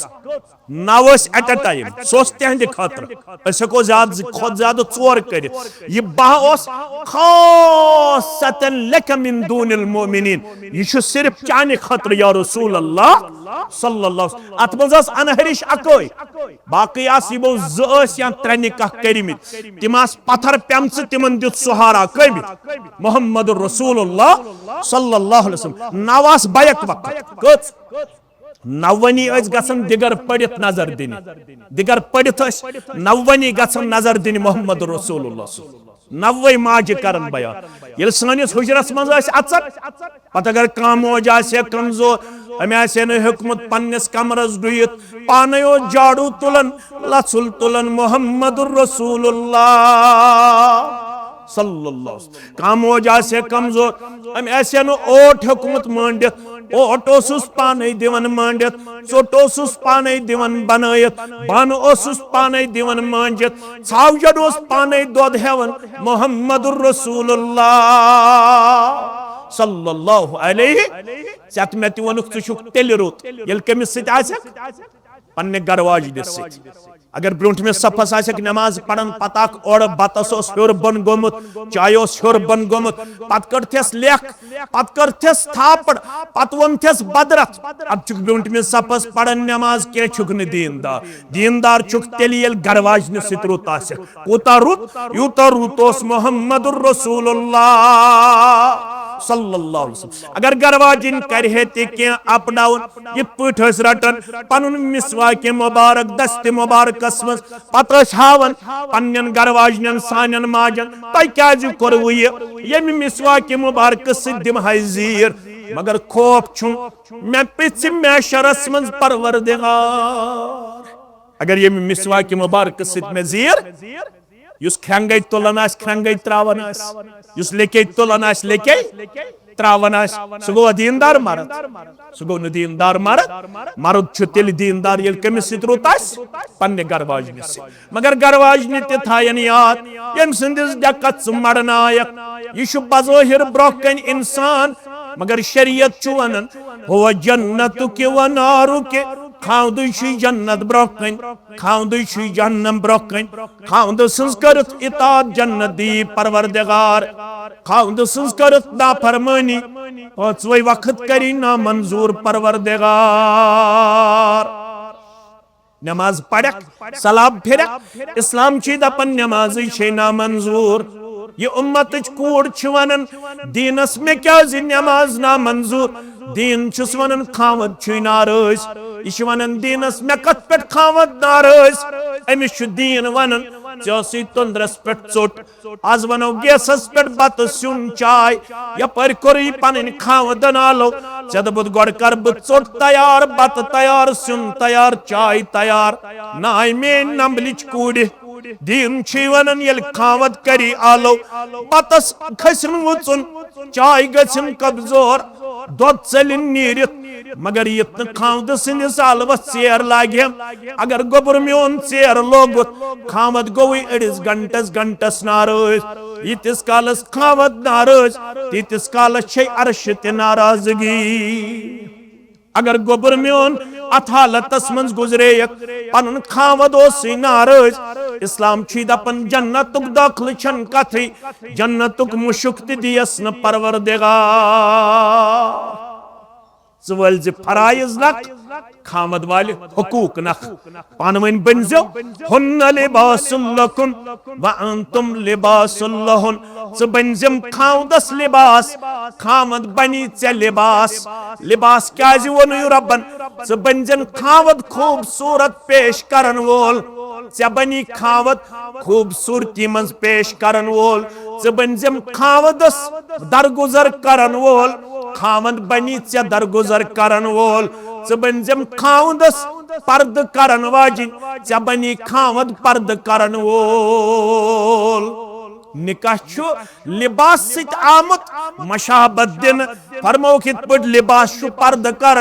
9 एट अ टाइम सो तहद खतर हको ज्यादा 4 कर यह 12 खासतन लक मिन दूनिल मोमिनीन यह सिर्फ चाने खतर या रसूल अल्लाह सल्लल्लाहु अलैहि वसल्लम अत मज अनहरिश अकोई बाकी यमो 2 या 3 निकाह करमित तिम पत्थर पेमच तिमन दित सुहारा कमित मोहम्मद रसूलुल्लाह सल्लल्लाहु अलैहि वसल्लम 9 बैक वक्त कच 9 गसन दिगर पढ़ित नजर दिन दिगर पढ़ित 9 गसन नजर दिन मोहम्मद रसूलुल्लाह 9 माज करन बयान ये सनिस हुजरस मज अचर पत अगर कामोज कमजोर अमे हुकमत पन्नस कमरस डुत पान झाड़ू तुलन लसुल तुलन मोहम्मद रसूलुल्लाह सल्लल्लाहु अलैहि वसल्लम कामोज कमजोर अम ओट हुकमत मांडित ओट पाने दिवन मांडित चोट पाने दिवन बनयत बन पाने दिवन मांजित छावजन पाने दोद हेवन मोहम्मद रसूलुल्लाह सल्लल्लाहु अलैहि सत मे तुक तेल रुत ये कमिस पन्ने गरवाज दिस अगर ब्रोट में सफस आक नमाज पढ़न पता ओर बतस हर बन गोमुत चाय हर बन गोमुत पत करथस लेख पत करथस थापड़ पत वनथस बदरत अब चुक ब्रोट में सफस पढ़न नमाज के छुक न दीनदार चुक तेल ये गरवाज न सत रुत कूता रुत यूता रुत मोहम्मद रसूलुल्लाह सल्लल्लाहु अलैहि वसल्लम अगर गरवाजिन करहे ते के अप डाउन ये पठ रटन पनुन मिसवाक मुबारक दस्त मुबारक मज पत हावन पन्न गरवाजन सान माजन तह क्या कोरव ये मिसवाक मुबारक सिम जीर मगर खौफ छु मे पिछ मैशरस मज परवरदिगार अगर ये मिसवाक मुबारक मे जीर युस खंगे तुलन खंगे त्रावन लेके तुलन लेके त्रावन सह गो दीनदार मर्द सह गो दीनदार मर्द तेल दीनदार ये कमिस रुत पन्ने गरवाजन मगर गरवाजन तयन याद यम सदिस डकत मरनायक यह बज़ाहिर ब्रोह कन इंसान मगर शरीयत वन हो जन्नत के व नारु के खाउद जन्नत ब्रोह कन खाउद जहन्नम ब्रोह कन खाउद सज करत इतात जन्नत दी परवरदिगार खाउद सज करत नाफरमानी पांचवे वक्त करी ना मंजूर परवरदिगार नमाज पढ़ सलाम फिर इस्लाम दपन नमाज ना मंजूर ये उम्मत कूड़ वन दीनस में क्या नमाज ना मंजूर दीन वन खावत नाराज यह वन दीनस मे कत पे खावत नाराज अमिस दीन वन चे तुंदरस पे चोट आज वनो गैसस पे बत सुन चाय यपर कोर पन खावत नालो ऐ दोपुत गोड़ कर बह चोट तैयार बत तैयार सुन तैयार चाय तैयार नाय मे नंबलिच कूड़ दीन वन ये खावत करी आलो बतस खसन वुचुन चाय गन कमजोर दोद चलिन नीरित मगर ये खावद सिंदिस अलवस चेर लागे अगर गोबर मोन चेर लोगुत खावत गोई अड़िस घंटस नाराज यीतिस कालस खावत नाराज तीतिस कालस अर्श ते नाराजगी अगर गोबर मोन अथ हालतस मज गुजरे पन खावद नाराज इस्लाम दपन जन्नतुक दाखिल छन कथी जन्नतुक मुशुक दियस न परवरदिगार वल फराइज नख खामद वाल हुकूक नख पान वन बनजो हुन्न लिबासुल लकुम व अंतुम लिबासुल लहुन बनजम खावदस लिबास खामद बनी चे लिबास लिबास क्या वोन रबन बनजन खावद खूबसूरत पेश करन वोल चे बनी खावत खूबसूरती मज पेश करन वोल बनजम खावदस दरगुजर करन वोल खावद बनी चे दरगुजर करन वोल बनजम खावदस पर्द करन वाजिन चे बनी खावद पर्द करन वोल निकाह लिबास आमुत मशाबत दिन फरमोक इत पे लिबास पर्द कर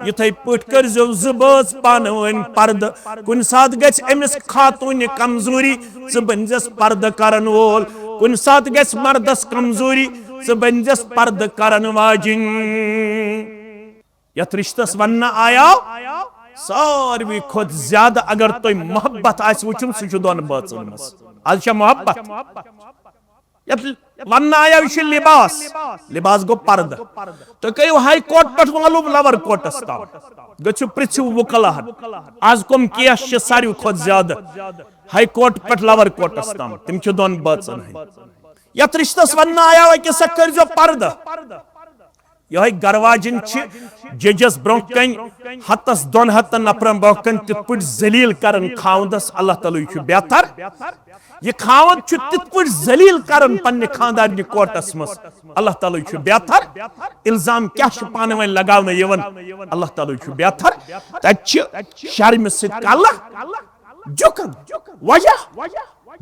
यूथे पे कर जबज पान वन पर्द कुन सात गस अमिस खातून कमजोरी बनजस पर्द करन वोल कुन सात गस मर्दस कमजोरी बनजस पर्द करन वाजिन यथ रिश्तस वन आया सारवी खुद ज्यादा अगर तुम मोहब्बत वुचुन सह दोन बाचन मज आज मोहब्बत वन आया लिबास लिबास गो पर्द तो कहो हाई कोर्ट पे मालूम लवर कोर्टस तम गु पृथ्व वकलहन आज कम केस सारे खुद ज्यादा हाई कोर्ट पे लवर कोर्टस तम तम दोन बाचन यथ रिश्तस वन आया कि सा कर पर्द यह गरवाजिन जजस ब्रोह कन हतस दोन हतन नफरन ब्रोह कन तित पे जलील करन खावदस अल्लाह ताला बेहतर यह खावद तित पे जलील करन पन्ने खानदार कोर्टस मज अल्लाह ताला बेहतर इल्जाम क्या पान वन लगाने यवन अल्लाह ताला बेहतर तत शर्म सत कल झुकन वजह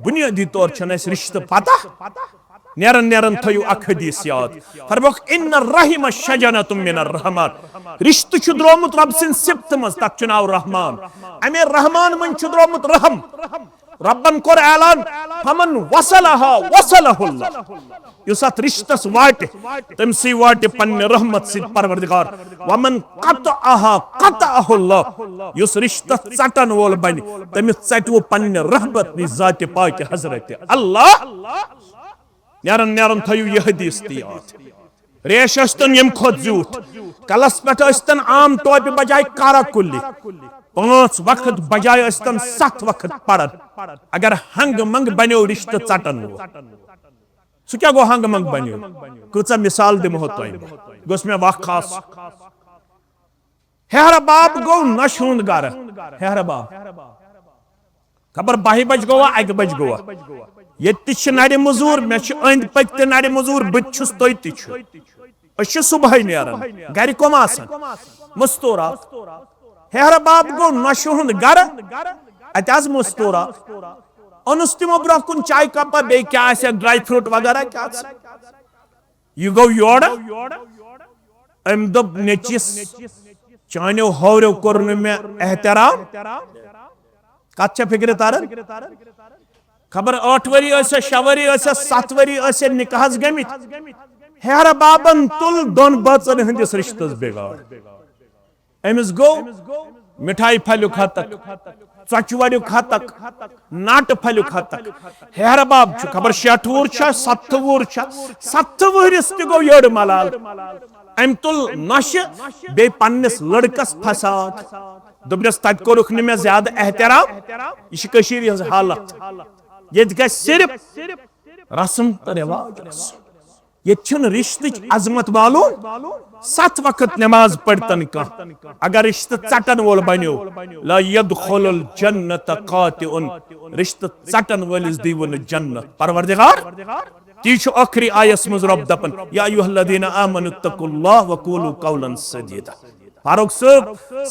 बुनियादी तौर रिश्ते पता नेरन नेरन थयु अख हदीस याद फरमोक इन्न रहिम शजनतुम मिनर रहमान रिश्त छु द्रोमुत रब सिन सिफत मज तक नाव रहमान अमे रहमान मन छु द्रोमुत रहम रब्बन कोर ऐलान फमन वसलहा वसलहुल्लाह युस अत रिश्तस वाटे तमसी वाटे पन्ने रहमत सिद परवरदिगार वमन कतअहा कतअहुल्लाह युस रिश्त चटन वोल बन तमिस चटवो पन्ने रहमत नि जाते पाक हजरत अल्लाह नेरन नेरन थयु यह हदीस याद रेश अस्तन यम खोद झूठ कलस पे अस्तन आम टोपी बजाय कारा कुल्ली 5 वक्त बजाय अस्तन 7 वक्त पड़न अगर हंग मंग बनो रिश्ते चटन वो सह क्या गो हंग मंग बनो कचा मिसाल दिमो तुम गोस मे वह खास हेहर बाब गो नश हुंद गर हेहर बाब खबर 12 बज गोवा 1 बज गोवा ये नर मजूर मे अंद पक नर मजूर बहुस तुह सुबह नेरान गर कम मस्तूरात हेहर बाब गो नश हुंद गर अत मस्तूरात ओनुस तिमो ब्रोह कुन चाय कप बे क्या ड्राई फ्रूट वगैरह क्या यह गो योर अम दोप नेचिस चानो हौरो कोर मे एहतराम कत फिक्र तारन खबर 8 वरी 6 वरी 7 वरी निकाहस गमित हेहर बाबन तुल दोन बचन हंदिस रिश्तस बिगाड़ अमिस गो मिठाई फलु हतक चचवरु हतक नाट फलु हतक हेहर बाब खबर 60 वुर 7 वुर 7 वहरिस त गो योड़ मलाल अम तुल नश बे पन्निस लड़कस फसाद दोपस तत कोरुख न मे ज्यादा एहतराम यह हालत ये ग सिर्फ रस्म तो रिवाज ये रिश्त अजमत मालूम 7 वक्त नमाज पढ़तन कह अगर रिश्त चटन वोल बनो ला यदखुलुल जन्नत कातिउन रिश्त चटन वलिस दीवन जन्नत परवरदिगार ती आखिरी आयस मज रब दपन या अय्युहल्लज़ीना आमनु तकुल्लाह व कूलू कौलन सदीदा फारूक साहब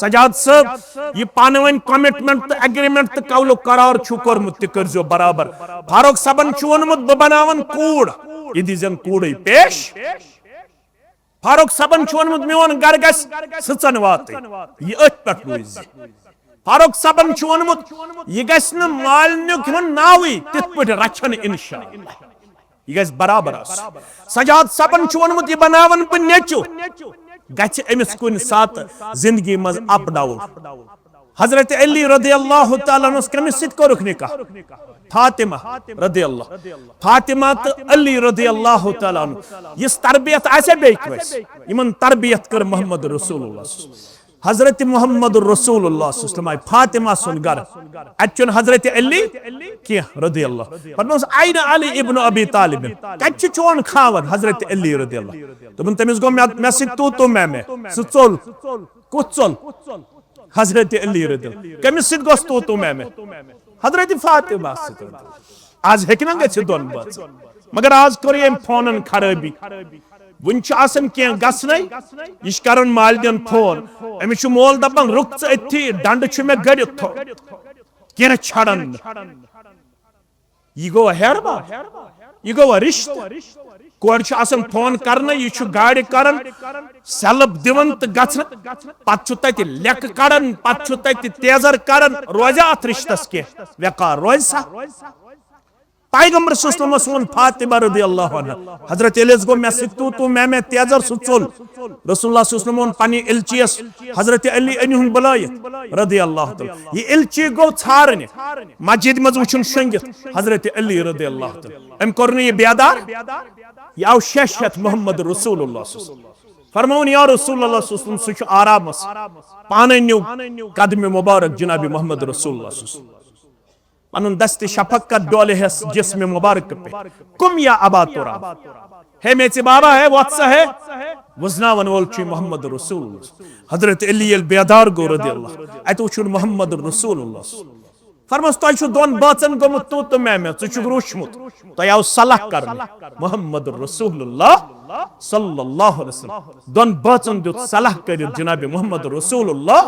सजाद साहब ये पानवन कमिटमेंट तो एग्रीमेंट तो कौलो करार छु कोरमुत त करजो बराबर फारूक साहबन छु वनमुत ब बनावन कूड़ ये दीजन कूड़ पेश फारूक साहबन छु वनमुत मेवन गर गस सचन वात ये अथ पट रोज फारूक साहबन छु वनमुत ये गस न मालन्युक हन नावी तित पट रचन इंशाअल्लाह ये गस बराबर सजाद साहबन छु वनमुत ये बनावन ब नेचु गच अमिस कुन सात जिंदगी मज अप डाउन हजरत अली रदियल्लाहु तआला अन्हु कमिस सित कोरुख निकाह फातिमा रदियल्लाहु फातिमा तो अली रदियल्लाहु तआला अन्हु इस तरबियत आसे बेकवस इमन तरबियत कर मोहम्मद रसूलुल्लाह हजरत मोहम्मद रसूलुल्लाह फातिमा सुन गर अचुन हजरत अली कि रदियल्लाहु फरमास आइन अली इब्न अबी तालिब कच्छ चोन खावन हजरत अली रदियल्लाहु तो तमिस गो मे सित तू मे सोल कुचल हजरत अली रदियल्लाहु कमिस सित गोस तू मे हजरत फातिमा सित आज हेकना गछ दोन बात मगर आज कर ये फोनन खराबी वन क्या गसन यह कर मालदन फोन अमिस मोल दपान रुक अथी डंड मे गड़ित क्या छड़न यह गो हेरबा यह गो रिश्त कोर फोन कर यह गाड़ कर सेल्फ दिवन तो गत लेक कड़न पे तेजर कर रोजा अत रिश्तस कह वेकार रोज सा पैगंबर सल्लल्लाहु अलैहि फातिमा रदियल्लाहु अन्हा हजरत अली गो मे तू मे तेजर सुचोल रसूलुल्लाह सल्लल्लाहु अलैहि पनी इल्चियस हजरत अली अनहुन बुलायत रदियल्लाहु तआला ये इल्ची गो छारने मस्जिद मज वुचन शंगित हजरत अली रदियल्लाहु तआला अम करन ये बेदार ये आव शशत मोहम्मद रसूलुल्लाह फरमाउन या रसूलुल्लाह सल्लल्लाहु अलैहि वसल्लम सुच आरामस पाने न्यू कदम मुबारक जनाब मोहम्मद रसूलुल्लाह पन दस्त शफकत डोले हस जिस्म मुबारक पे कुम या अबा तुरा है मेचे बाबा है वत्सा है वजनावन वोल ची मोहम्मद रसूलुल्लाह हजरत अली अल बेदार गो रदियल्लाहु अत वुचुन मोहम्मद रसूलुल्लाह फरमास तोय छु दोन बाचन गमुत तू मे छु रुशमुत तोय आव सलाह कर मोहम्मद रसूलुल्लाह सल्लल्लाहु अलैहि वसल्लम दोन बाचन दुत सलाह कर जनाब मोहम्मद रसूलुल्लाह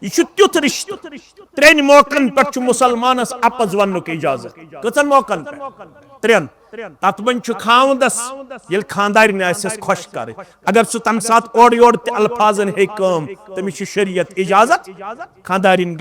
यह त्युथ रिश्त त्रेन मौकन पे मुसलमानस अपज वनुक इजाजत कचन मौकन त्रेन तत मन खावंदस ये खानदारिन खुश कर अगर सह तम सात ओर योर अल्फाजन हे कम तमिस शरीयत इजाजत खानदारिन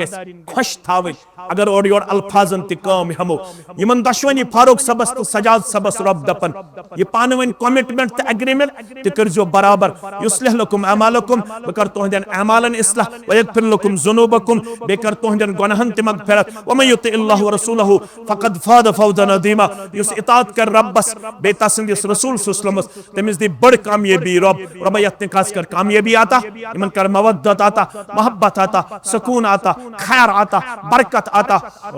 खुश थावन अगर ओर योर अल्फाजन तम हमो यमन दशवनी फारूक सबस तो सजाद सबस रब दपन ये पानवन कमिटमेंट तो एग्रीमेंट तो बराबर युस्लिह लकुम अमालकुम बह कर तुहदन अमालन इस्लाह व यगफिर लकुम जुनूबकुम बे कर तुहदन गुनाहन त मगफिरत व मन युति अल्लाह व रसूलहु फकद फाद फौजन अज़ीमा युस इताअत कर रब्बस बे तसंदिस रसूल सल्लल्लाहु अलैहि वसल्लम तमिस दी बड़ कामयाबी रब यत्न खास कर कामयाबी आता इमन कर मवद्दत आता मोहब्बत आता सुकून आता खैर आता बरकत आता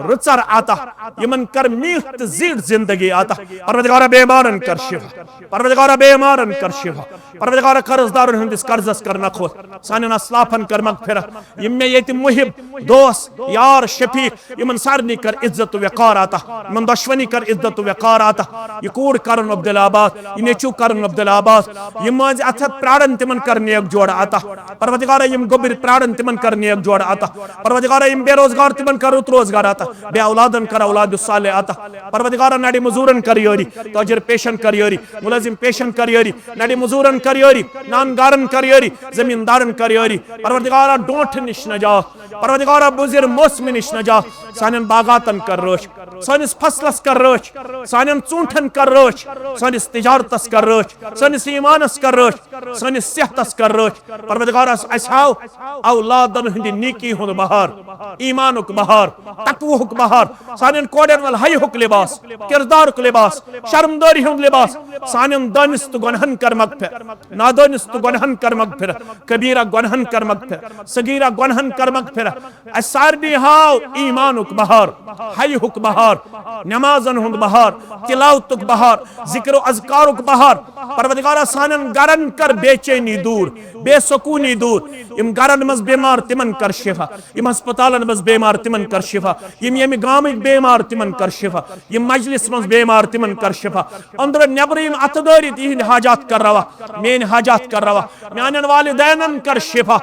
रुचर आता इमन कर मीठ जीठ जिंदगी आता परवरदिगार बेमारन कर शिफा परवरदिगार बेमारन कर शिफा परवरदिगार कर्जदारन हंदिस कर्जस कर नखो सानन अस्लाफन कर मगफिरत यम्मे यति मुहिब दोस्त यार शफीक इमन सारनी कर इज्जत वक़ार आता इमन दुश्मनी कर इज्जत वक़ार आता ये कूड़ करन अब्दुलाबाद ये नेचू करन अब्दुलाबाद ये मज अथत प्राणन तिमन कर नेक जोड़ आता परवरदिगार यम गोबिर प्राणन तिमन कर नेक जोड़ आता परवरदिगार यम बेरोजगार तिमन कर रोजगार आता बे औलादन कर औलाद साले आता परवरदिगार नडी मजूरन कर योरी ताजिर पेशन कर योरी मुलाजिम पेशन कर योरी नडी मजूरन कर योरी नानगारन कर योरी जमींदारन कर योरी परवरदिगार डोंठ निश न जा परवरदिगार बुजिर मौसम निश न जा सानन बागातन कर रोश सानिस फसलस कर रोश सानन चूंठन कर रोश सानिस तिजारतस कर रोश सानिस ईमानस कर रोश सानिस सेहतस कर रोश परवरदिगार असाव औलादन हंदी नेकी हुंद बहार ईमानुक बहार तकवुक बहार सानन कोडन वल हयुक लिबास किरदारुक लिबास शर्मदारी हुंद लिबास सानन दानिस्त गुनहन कर मगफिर नादानिस्त गुनहन कर मगफिर कबीरा गुनहन कर मगफिर सगीरा गुनहन कर मगफिर असारनी हाव ईमानुक बहार हयुक बहार नमाजन हुंद बहार तिलावतुक बहार जिक्र अज़कारुक बहार परवरदिगार सानन गरन कर बेचैनी दूर बेसुकूनी दूर इम गरन मज बीमार तिमन कर शिफा इम अस्पतालन मज बीमार तिमन कर शिफा इम यम गामिक बीमार तिमन कर शिफा इम मजलिस मज बीमार तिमन कर शिफा अंदर नेबरीम अतदारी तिहिंद हाजात कर रवा मेन हाजात कर रवा म्यानन वालिदैनन कर शिफा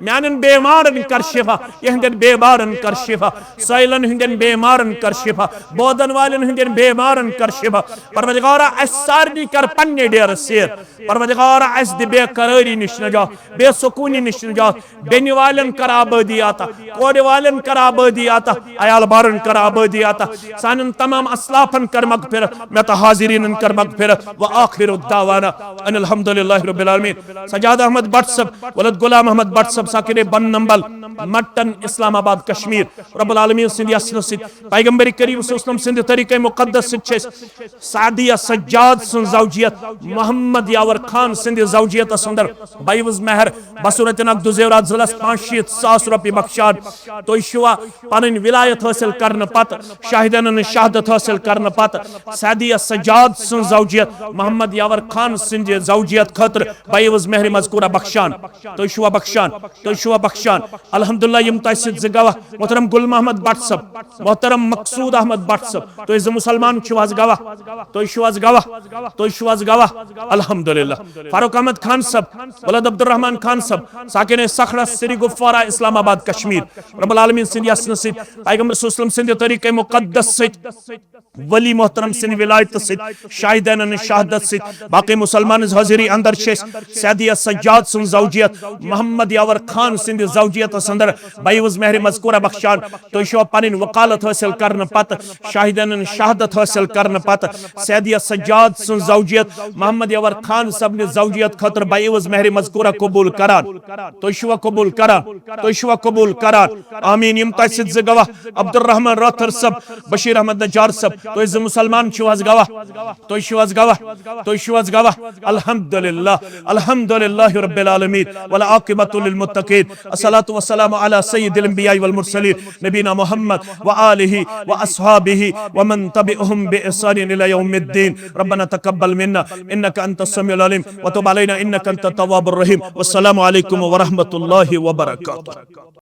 म्यानन बीमारन कर शिफा यहंदन बीमारन कर शिफा साइलन हिंदन बीमारन कर शिफा बोदन वालन हिंदन बीमारन कर शिफा परवरदिगार असारनी कर पन्ने डेर सेर परवरदिगार अस दे बेकरारी निश न जा बेसुकूनी निश न जा बेनि वालन कर आबादी आता कोड वालन कर आबादी आता अयाल बारन कर आबादी आता सानन तमाम अस्लाफन कर मगफिरत मत हाजिरीन कर मगफिरत व आखिरु दावाना अनिल हम्दुलिल्लाहि रब्बिल आलमीन सजाद अहमद भट्ट साहब वलद गुलाम अहमद भट्ट साहब साकिरे बन नंबल मट्टन इस्लामाबाद कश्मीर रब्बुल आलमीन सिंध यस्न सिद पैगंबर करीम सल्लल्लाहु अलैहि वसल्लम सिंध तरीके मुकद्दस सिद सादिया सज्जाद सुन जौजियत मोहम्मद यावर खान सिंध जौजियत अंदर बाइवज महर बसूरत नकद जेवरात जिलस 500,000 रुपये बख्शान तो शुवा पन विलायत हासिल करने पत शाहिदन शहादत हासिल करने पत सादिया सज्जाद सुन जौजियत मोहम्मद यावर खान सिंध जौजियत खतर बाइवज महर मजकूरा बख्शान तो शुवा बख्शान अल्हम्दुलिल्लाह यम तसिद जगवा मोहतरम गुल मोहम्मद भट्ट साहब मोहतरम मकसूद अहमद भट्ट साहब तो इज मुसलमान छुवाज गवा तो शुवाज गवा अल्हम्दुलिल्लाह फारूक अहमद खान साहब वलद अब्दुल रहमान खान साहब साकिन सखरा सिरी गुफारा इस्लामाबाद कश्मीर रब्बुल आलमीन सिंध यस्न सिद पैगंबर सल्लल्लाहु अलैहि वसल्लम सिंध तरीके मुकद्दस सिद वली मोहतरम सिंध विलायत सिद शाहिदन शहादत सिद बाकी मुसलमान हाजिरी अंदर शेष सादिया सज्जाद सुन जौजियत मोहम्मद यावर खान सिंध जौजियत अंदर बाइवज महर मजकूरा बख्शान तो शो पन वकालत हासिल करने पत शाहिदन शहादत हासिल करने पत सादिया सज्जाद सुन जौजियत मोहम्मद यावर खान सब ने जौजियत खतर बाइवज महर मजकूरा कबूल करान तो शुवा कबूल करान आमीन यम तसिद ज गवा अब्दुल रहमान राथर सब बशीर अहमद नजार सब तो इज मुसलमान छुवाज गवा अल्हम्दुलिल्लाह रब्बिल आलमीन वल आकिबतु लिल मुत्तकीन अस्सलातु वस्सलामु अला सय्यिदिल अंबिया वल मुरसलीन नबीना मुहम्मद व आलिहि व अस्हाबिहि व मन तबिअहुम बि ihsan ila yawmiddin रब्बना तकब्बल मिन्ना इन्नका अंतस समीउल अलीम व तुब अलैना इन्नका अंतत तव्वाबुर रहीम वस्सलामु अलैकुम व रहमतुल्लाहि व बरकातुहू।